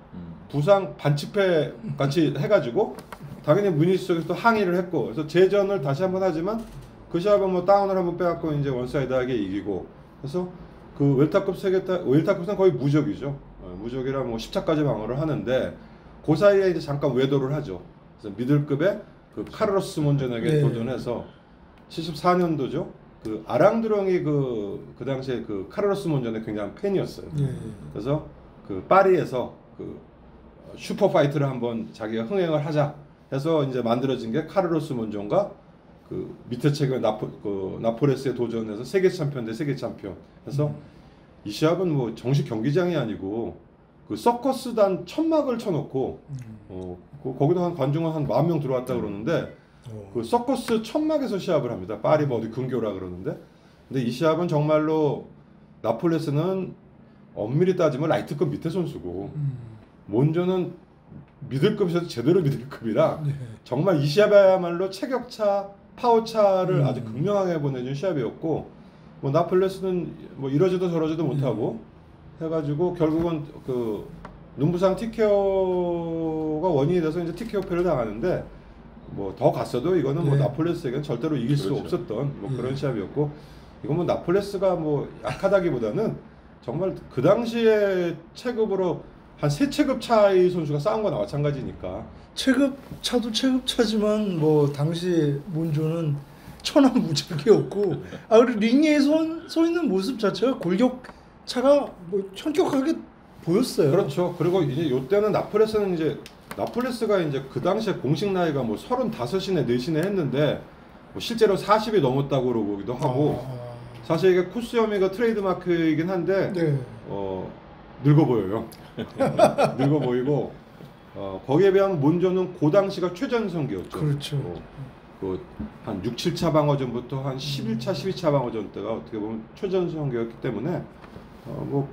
반칙패 같이 해가지고 당연히 뮤니스 쪽에서 또 항의를 했고 그래서 재전을 다시 한번 하지만 그 시합은 뭐 다운을 한번 빼갖고 이제 원사이드하게 이기고 그래서 그 웰터급은 거의 무적이죠. 무적이라 뭐 10차까지 방어를 하는데 그 사이에 이제 잠깐 외도를 하죠. 그래서 미들급의 그 카르로스 몬존에게 도전해서 74년도죠. 그 아랑드롱이 그 당시에 그 카르로스 몬존의 굉장한 팬이었어요. 그래서 그 파리에서 그 슈퍼파이트를 한번 자기가 흥행을 하자 해서 이제 만들어진 게 카르로스 몬존과 그 밑에 책의 나폴레스에 도전해서 세계 챔피언 대 세계 챔피언. 그래서 이 시합은 뭐 정식 경기장이 아니고 그 서커스단 천막을 쳐놓고 거기도 한 관중은 한 10,000명 들어왔다 그러는데 그 서커스 천막에서 시합을 합니다. 파리 뭐 어디 근교라 그러는데. 근데 이 시합은 정말로 나폴레스는 엄밀히 따지면 라이트급 밑에 선수고 몬조는 미들급에서도 제대로 미들급이라 네. 정말 이 시합이야말로 체격차, 파워차를 아주 극명하게 보내준 시합이었고 뭐 나폴레스는 뭐 이러지도 저러지도 못하고 해가지고 결국은 그 눈부상 TKO가 원인이 돼서 이제 TKO 패를 당하는데 뭐 더 갔어도 이거는 뭐 네. 나폴레스에게는 절대로 이길 수 그렇죠. 없었던 뭐 그런 시합이었고 이건 뭐 나폴레스가 뭐 약하다기보다는 정말 그 당시에 체급으로 한 3체급 차이 선수가 싸운 거나 마찬가지니까 체급 차도 체급 차지만 뭐 당시 몬조는 천하무적이었고 그리고 링에 서 있는 모습 자체가 골격 차가 뭐 현격하게 보였어요. 그렇죠. 그리고 이제 요때는 나폴레스가 이제 그 당시에 공식 나이가 뭐 35이네 4시네 했는데 뭐 실제로 40이 넘었다고 그러기도 하고 사실 이게 코스염이가 트레이드 마크이긴 한데 네. 늙어 보여요. 늙어 보이고 거기에 비하면 몬조는 그 당시가 최전성기였죠. 그렇죠. 한 6, 7차 방어전부터 한 11차, 12차 방어전 때가 어떻게 보면 최전성기였기 때문에 뭐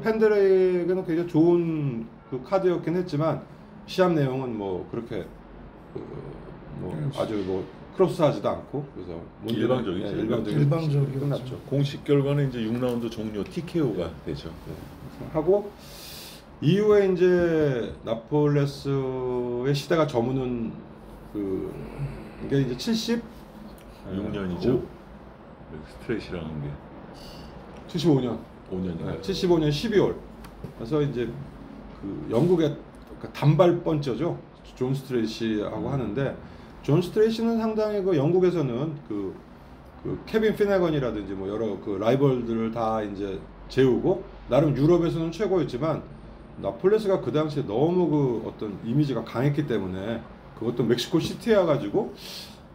팬들에게는 굉장히 좋은 그 카드였긴 했지만 시합 내용은 뭐 그렇게 아주 뭐 크로스하지도 않고 그래서 일방적이죠. 일방적이었죠. 끝났죠. 공식 결과는 이제 6라운드 종료 TKO가 되죠. 하고 이후에 이제 나폴레스의 시대가 저무는 이게 이제 6년이죠. 스트레이시라는 게 75년 5년이요. 75년 12월 그래서 이제 그 영국의 단발 번째죠. 존 스트레이시하고 하는데 존 스트레이시는 상당히 그 영국에서는 그 케빈 피네건이라든지 뭐 여러 그 라이벌들을 다 이제 재우고 나름 유럽에서는 최고였지만 나폴레스가 그 당시에 너무 그 어떤 이미지가 강했기 때문에 그것도 멕시코 시티에 와가지고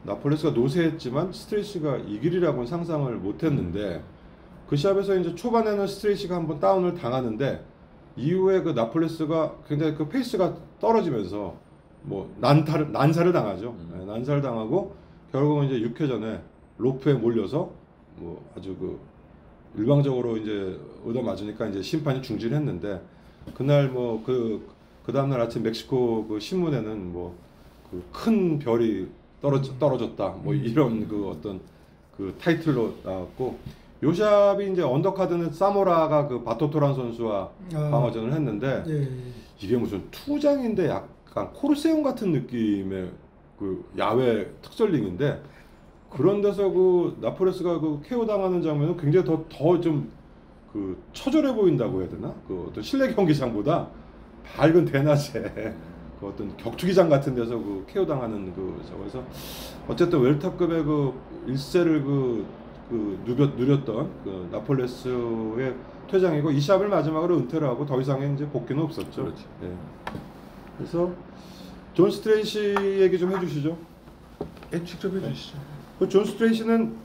나폴레스가 노세했지만 스트레이시가 이길이라고는 상상을 못했는데 그 시합에서 이제 초반에는 스트레이시가 한번 다운을 당하는데 이후에 그 나폴레스가 굉장히 그 페이스가 떨어지면서 뭐 난사를 당하죠. 네, 난사를 당하고 결국은 이제 6회전에 로프에 몰려서 뭐 아주 그 일방적으로 이제 얻어맞으니까 이제 심판이 중지했는데 그날 뭐 그 다음날 아침 멕시코 그 신문에는 뭐 그 큰 별이 떨어졌다 뭐 이런 그 어떤 그 타이틀로 나왔고 요 샵이 이제 언더카드는 사모라가 그 바토토란 선수와 방어전을 했는데 예. 이게 무슨 투장인데 약간 코르세움 같은 느낌의 그 야외 특설링인데 그런 데서 그 나폴레스가 그 KO 당하는 장면은 굉장히 더 좀 그 처절해 보인다고 해야 되나? 그 어떤 실내 경기장보다 밝은 대낮에 그 어떤 격투기장 같은 데서 그 KO 당하는 그래서 어쨌든 웰터급의 그 일세를 누렸던 그 나폴레스의 퇴장이고 이 샵을 마지막으로 은퇴를 하고 더 이상의 이제 복귀는 없었죠. 그렇지. 예. 그래서 존 스트레이시 얘기 좀 해주시죠. 직접 해주시죠. 그 존 스트레이시는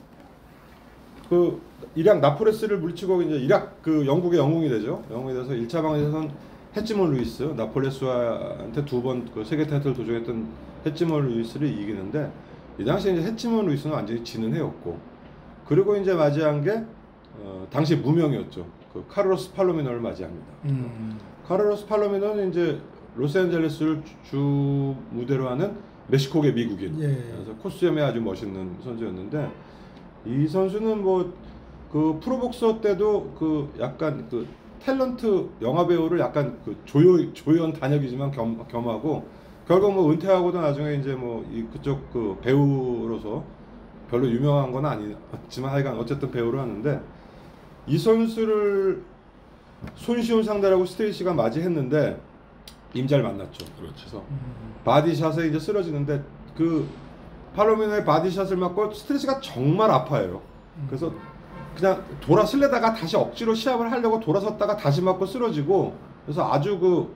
그 이락 나폴레스를 물리치고 이제 이락 그 영국의 영웅이 되죠. 영웅이 돼서 1차 방에서는 해치먼 루이스 나폴레스한테 2번 그 세계 타이틀 도전했던 해치먼 루이스를 이기는데 이 당시에 이제 해치먼 루이스는 완전히 지는 해였고 그리고 이제 맞이한 게 당시 무명이었죠. 그 카르로스 팔로미노를 맞이합니다. 카르로스 팔로미노는 이제 로스앤젤레스를 주 무대로 하는 멕시코계 미국인. 예. 그래서 코스염이 아주 멋있는 선수였는데 이 선수는 뭐 그 프로복서 때도 그 약간 그 탤런트 영화 배우를 약간 그 조연 단역이지만 겸하고 결국 뭐 은퇴하고도 나중에 이제 뭐 이 그쪽 그 배우로서 별로 유명한 건 아니지만 하여간 어쨌든 배우를 하는데 이 선수를 손쉬운 상대라고 스트레이시가 맞이했는데 임잘 만났죠. 그렇죠. 그래서 바디샷에 이제 쓰러지는데 그 팔로미노의 바디샷을 맞고 스트레이시가 정말 아파요. 그래서 그냥 돌아설려다가 다시 억지로 시합을 하려고 돌아섰다가 다시 맞고 쓰러지고 그래서 아주 그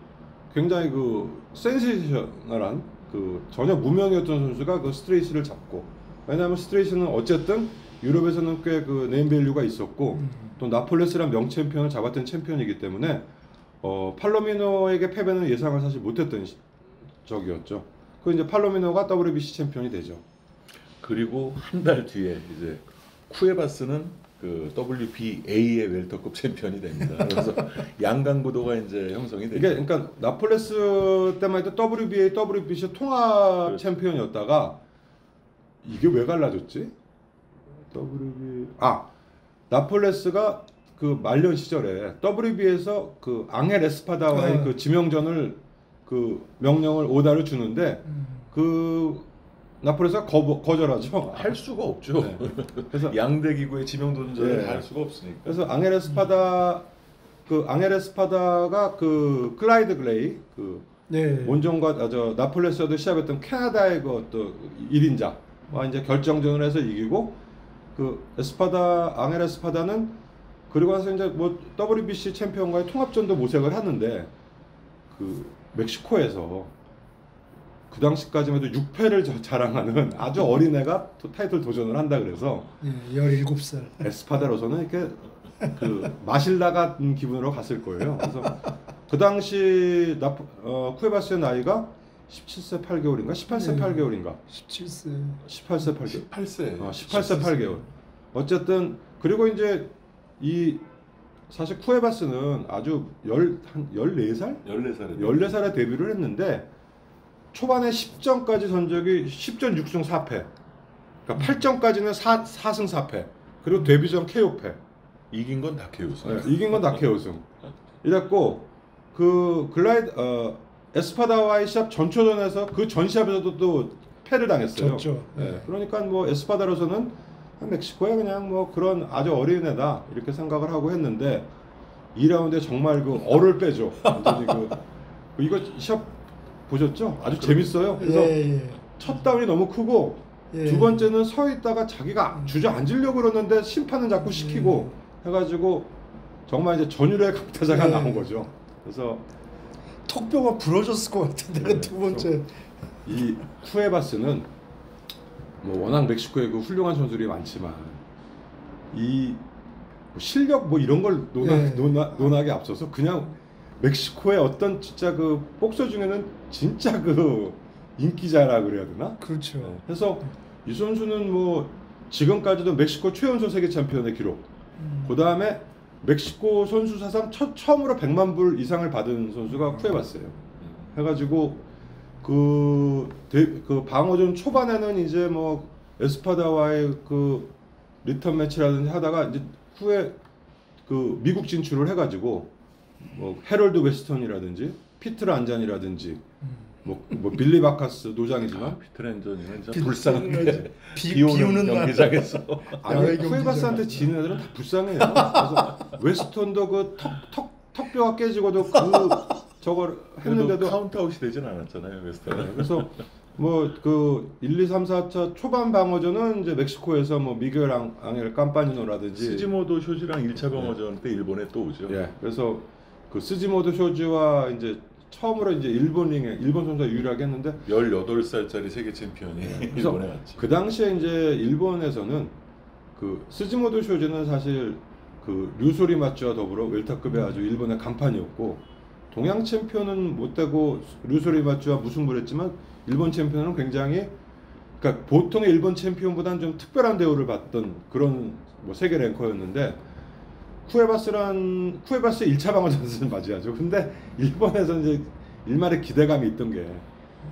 굉장히 그 센세이셔널한 그 전혀 무명이었던 선수가 그 스트레이시를 잡고 왜냐하면 스트레이시는 어쨌든 유럽에서는 꽤 그 네임밸류가 있었고 또 나폴레스란 명챔피언을 잡았던 챔피언이기 때문에 팔로미노에게 패배는 예상을 사실 못했던 적이었죠. 그 이제 팔로미노가 WBC 챔피언이 되죠. 그리고 한 달 뒤에 이제 쿠에바스는 그 WBA의 웰터급 챔피언이 됩니다. 그래서 양강 구도가 이제 형성이 되죠. 이게 그러니까 나폴레스 때만 해도 WBA, WBC 통합 그렇죠. 챔피언이었다가 이게 왜 갈라졌지? 나폴레스가 그 말년 시절에 WB에서 그 앙헬 에스파다와의 그 지명전을 그 명령을 오다를 주는데 그 나폴레스가 거절하죠. 할 수가 없죠. 네. 그래서 양대 기구의 지명 도전을 네. 할 수가 없으니까. 그래서 앙헬 에스파다가 그 클라이드 글레이 그 네. 원정과 나폴레스도 시합했던 캐나다의 그 어떤 1인자와 이제 결정전을 해서 이기고 그 앙헬 에스파다는 그리고 나서 이제 뭐 WBC 챔피언과의 통합전도 모색을 하는데 그 멕시코에서 그 당시까지만 해도 6패를 자랑하는 아주 어린 애가 타이틀 도전을 한다 그래서 17살. 에스파다로서는 이렇게 그 마실라 같은 기분으로 갔을 거예요. 그래서 그 당시 쿠에바스의 나이가 17세 8개월인가 18세 8개월인가 17세. 18세 8개월 18세. 18세 8개월 어쨌든 그리고 이제 이 사실 쿠에바스는 아주 14살? 14살에 14살에 데뷔를 했는데 초반에 10전까지 전적이 10전 6승 4패 그러니까 8전까지는 4승 4패 그리고 데뷔전 KO패 이긴 건 다 KO죠. 네, 이긴 건 다 KO승 이랬고 그 에스파다와의 시합 전초전에서 그 전 시합에서도 또 패를 당했어요. 졌죠. 네, 그러니까 뭐 에스파다로서는 멕시코에 그냥 뭐 그런 아주 어린 애다 이렇게 생각을 하고 했는데 2라운드에 정말 그 얼을 빼죠. 완전히 이거 시합 보셨죠? 아주 재밌어요. 그래서 첫 다운이 너무 크고 두 번째는 서 있다가 자기가 주저앉으려고 그러는데 심판은 자꾸 시키고 해가지고 정말 이제 전율의 강타자가 나온 거죠. 그래서 턱뼈가 부러졌을 것 같은데 두 번째. 이 쿠에바스는 뭐 워낙 멕시코에 그 훌륭한 선수들이 많지만 이 실력 뭐 이런 걸 논하기 앞서서 그냥 멕시코의 어떤 진짜 그 복서 중에는 진짜 그 인기자라 그래야 되나? 그렇죠. 네. 그래서 이 선수는 뭐 지금까지도 멕시코 최연소 세계 챔피언의 기록. 그 다음에 멕시코 선수 사상 처음으로 100만 불 이상을 받은 선수가 쿠에바스예요. 해가지고 그 방어전 초반에는 이제 뭐 에스파다와의 그 리턴 매치라든지 하다가 이제 후에 그 미국 진출을 해가지고 뭐 헤럴드 웨스턴이라든지 피트르 안잔이라든지 뭐 빌리 바카스 노장이지만 피터 앤전이는 진짜 불쌍한 게 비오는 경기장에서 아니 쿠에바스한테 지는 애들은 다 불쌍해요. 그래서 웨스턴도 그 턱뼈가 깨지고도 그 저걸 했는데도 카운트아웃이 되진 않았잖아요, 웨스턴. 네, 그래서 뭐 그 1, 2, 3, 4차 초반 방어전은 이제 멕시코에서 뭐 미겔 앙헬 깜파니노라든지 스지모도 쇼지랑 1차 방어전 때 일본에 또 오죠. 예. 그래서 그 스지모도 쇼지와 이제 처음으로 이제 일본 선수가 유일하게 했는데 18살짜리 세계 챔피언이 일본에 왔지. 그 당시에 이제 일본에서는 그 스지모도 쇼지는 사실 그 류소리마츠와 더불어 웰터급의 아주 일본의 간판이었고 동양 챔피언은 못 되고 류소리마츠와 무승부를 했지만 일본 챔피언은 굉장히 그러니까 보통의 일본 챔피언보다는 좀 특별한 대우를 받던 그런 뭐 세계 랭커였는데 쿠에바스 1차 방어전에서는 맞이하죠. 근데 일본에서 이제 일말의 기대감이 있던 게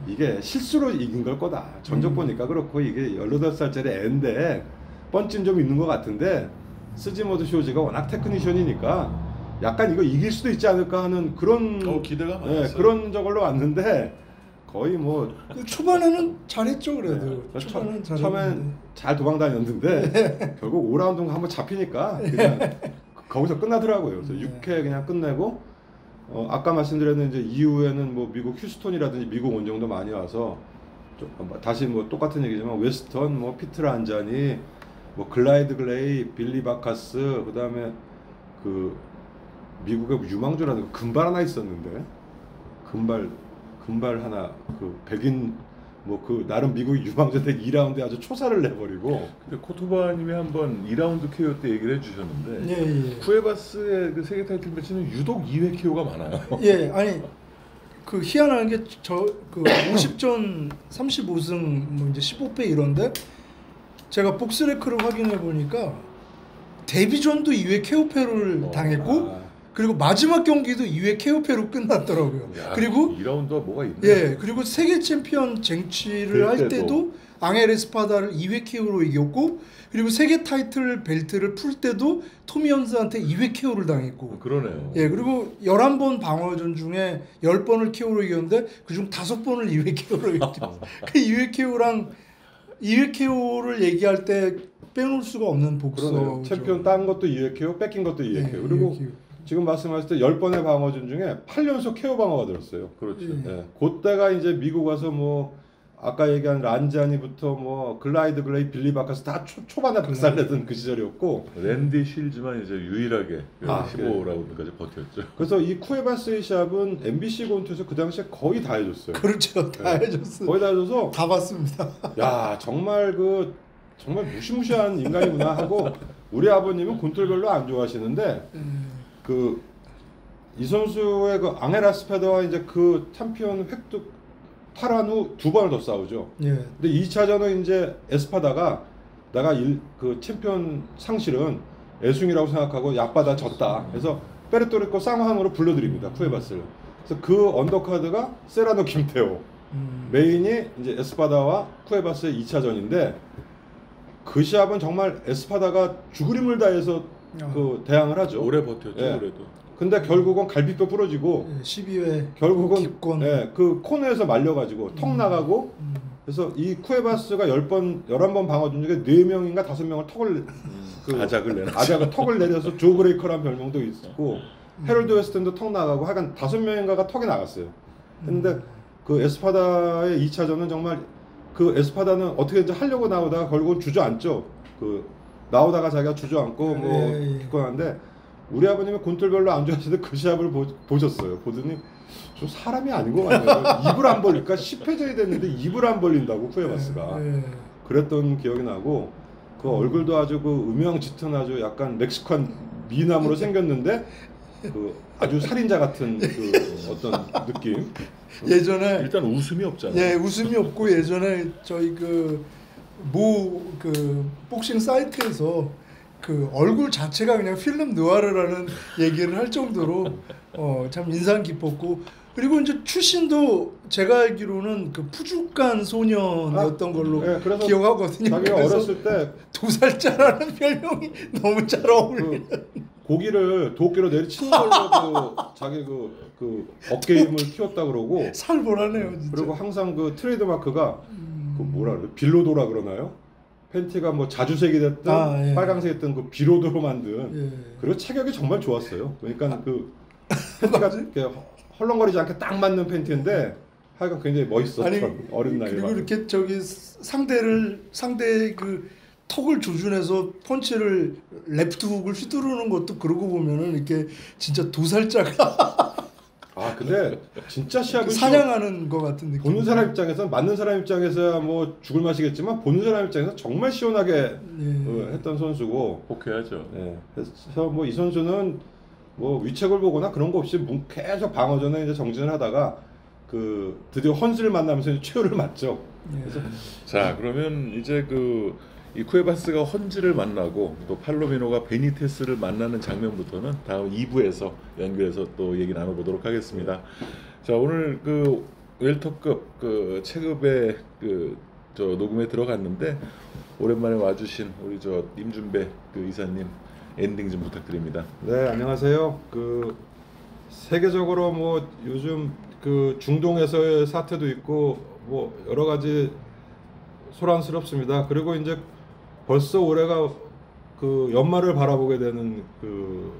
이게 실수로 이긴 걸 거다. 전적 보니까 그렇고 이게 18살짜리 애인데 뻔찜 좀 있는 것 같은데 스지모도 쇼지가 워낙 테크니션이니까 약간 이거 이길 수도 있지 않을까 하는 그런 기대가 많았어요. 그런 저걸로 왔는데 거의 뭐 초반에는 잘했죠 그래도. 네, 초반은 처음엔 잘 도망다녔는데 결국 5라운드 한번 잡히니까 그냥 거기서 끝나더라고요. 그래서 6회 그냥 끝내고 아까 말씀드렸는 이제 이후에는 뭐 미국 휴스톤이라든지 미국 원정도 많이 와서 다시 뭐 똑같은 얘기지만 웨스턴 뭐 피트르 안자니 뭐 글라이드 글레이 빌리 바카스 그다음에 그 미국의 유망주라는 금발 하나 있었는데 금발 하나 그 백인 뭐 그 나름 미국 유망주인데 2라운드에 아주 초사를 내버리고. 근데 코토바님이 한번 2라운드 KO 때 얘기를 해주셨는데 쿠에바스의 그 세계 타이틀 매치는 유독 2회 KO가 많아요. 예, 아니 그 희한한 게 저 그 50전 35승 뭐 이제 15패 이런데 제가 복스레크를 확인해 보니까 데뷔전도 2회 KO패를 당했고 그리고 마지막 경기도 2회 KO패로 끝났더라고요. 야, 그리고 2라운드가 뭐가 있네. 예, 그리고 세계 챔피언 쟁취를 할 때도 앙헬 에스파다를 2회 KO로 이겼고 그리고 세계 타이틀 벨트를 풀 때도 토미 현스한테 2회 KO를 당했고 그러네요. 예, 그리고 11번 방어전 중에 10번을 KO로 이겼는데 그중 5번을 2회 KO로 이겼죠. 그 2회 KO랑 2회 KO를 얘기할 때 빼놓을 수가 없는 복서. 챔피언 딴 것도 2회 KO, 뺏긴 것도 2회 KO. 예, 그리고 2회 KO. 지금 말씀하실 때 10번의 방어전 중에 8연속 KO 방어가 들었어요. 그렇죠. 예. 그때가 이제 미국 와서 뭐 아까 얘기한 란자니부터 뭐 글라이드 글레이 빌리 바카스 다 초반에 박살내던 그 시절이었고 랜디 실즈만 이제 유일하게 15라운드까지 버텼죠. 그래서 이 쿠에바스의 시합은 MBC 곤투에서 그 당시에 거의 다 해줬어요. 그렇죠. 다 해줬어요. 거의 다 해줘서 다 봤습니다. 야 정말 정말 무시무시한 인간이구나 하고 우리 아버님은 곤투를 별로 안 좋아하시는데 이 선수의 그 앙헬 에스파다와 이제 그 챔피언 획득 탈환 후 2번을 더 싸우죠. 예. 근데 2차전은 이제 에스파다가 내가 그 챔피언 상실은 애숭이라고 생각하고 약받아 졌다. 그래서 페르토리코 쌍황으로 불러드립니다. 쿠에바스를. 그래서 그 언더카드가 세라노 김테오. 메인이 이제 에스파다와 쿠에바스의 2차전인데 그 시합은 정말 에스파다가 죽을 힘을 다해서 그 대항을 하죠. 오래 버텼죠. 예. 그래도. 근데 결국은 갈비뼈 부러지고 12회 결국은 기권. 예, 그 코너에서 말려가지고 턱 나가고 그래서 이 쿠에바스가 11번 방어전 중에 4명인가 5명을 턱을 아작을 턱을 내려서 조 브레이커라는 별명도 있고 헤럴드 웨스턴도 턱 나가고 하여간 5명인가가 턱이 나갔어요. 근데 그 에스파다의 2차전은 정말 그 에스파다는 어떻게 이제 하려고 나오다가 결국은 주저앉죠. 그 나오다가 자기가 주저앉고 뭐 기권하는데 우리 아버님은 곤투를 별로 안 좋아하시는데 그 시합을 보셨어요. 보더니 저 사람이 아닌 것 같네요. 입을 안 벌릴까? 10회전이 됐는데 입을 안 벌린다고 쿠에바스가. 그랬던 기억이 나고 그 얼굴도 아주 그 음영짙은 아주 약간 멕시칸 미남으로 생겼는데 그 아주 살인자 같은 그 어떤 느낌. 예전에 일단 웃음이 없잖아요. 예, 웃음이 없고 예전에 저희 그 복싱 사이트에서 그 얼굴 자체가 그냥 필름 느와르라는 얘기를 할 정도로 참 인상 깊었고 그리고 이제 출신도 제가 알기로는 그 푸주간 소년이었던 걸로 기억하거든요. 자기가 어렸을 때 도살자라는 별명이 너무 잘 어울려요. 고기를 도끼로 내리치는 걸로 자기 그 어깨 힘을 키웠다 그러고 살벌하네요 진짜. 그리고 항상 그 트레이드 마크가 그 뭐라 그래 빌로도라 그러나요? 팬티가 뭐 자주색이 됐든 빨강색이 됐든 그 비로도로 만든 그리고 체격이 정말 좋았어요. 그러니까 그 팬티가 이렇게 헐렁거리지 않게 딱 맞는 팬티인데 하여간 굉장히 멋있었던 어린 나이에. 그리고 이렇게 저기 상대의 그 턱을 조준해서 펀치를 레프트 훅을 휘두르는 것도 그러고 보면은 이렇게 진짜 도살자가 근데 진짜 시합을 사냥하는 것 같은 느낌. 보는 사람 입장에서 맞는 사람 입장에서야 뭐 죽을 맛이겠지만 보는 사람 입장에서 정말 시원하게 했던 선수고 복해야죠. 그래서 뭐 이 선수는 뭐 위책을 보거나 그런 거 없이 계속 방어전에 이제 정진을 하다가 그 드디어 헌스를 만나면서 이제 최후를 맞죠. 그래서 자 그러면 이제 이 쿠에바스가 헌즈를 만나고 또 팔로미노가 베니테스를 만나는 장면부터는 다음 2부에서 연결해서 또 얘기 나눠보도록 하겠습니다. 자 오늘 그 웰터급 그 체급의 저 녹음에 들어갔는데 오랜만에 와주신 우리 저 임준배 그 이사님 엔딩 좀 부탁드립니다. 네 안녕하세요. 그 세계적으로 뭐 요즘 그 중동에서의 사태도 있고 뭐 여러 가지 소란스럽습니다. 그리고 이제 벌써 올해가 그 연말을 바라보게 되는 그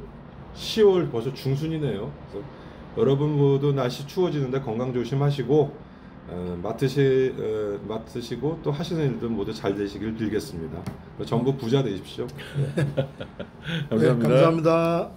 10월 벌써 중순이네요. 그래서 여러분 모두 날씨 추워지는데 건강 조심하시고 맡으시고 또 하시는 일들 모두 잘 되시길 빌겠습니다. 전부 부자 되십시오. 감사합니다. 감사합니다.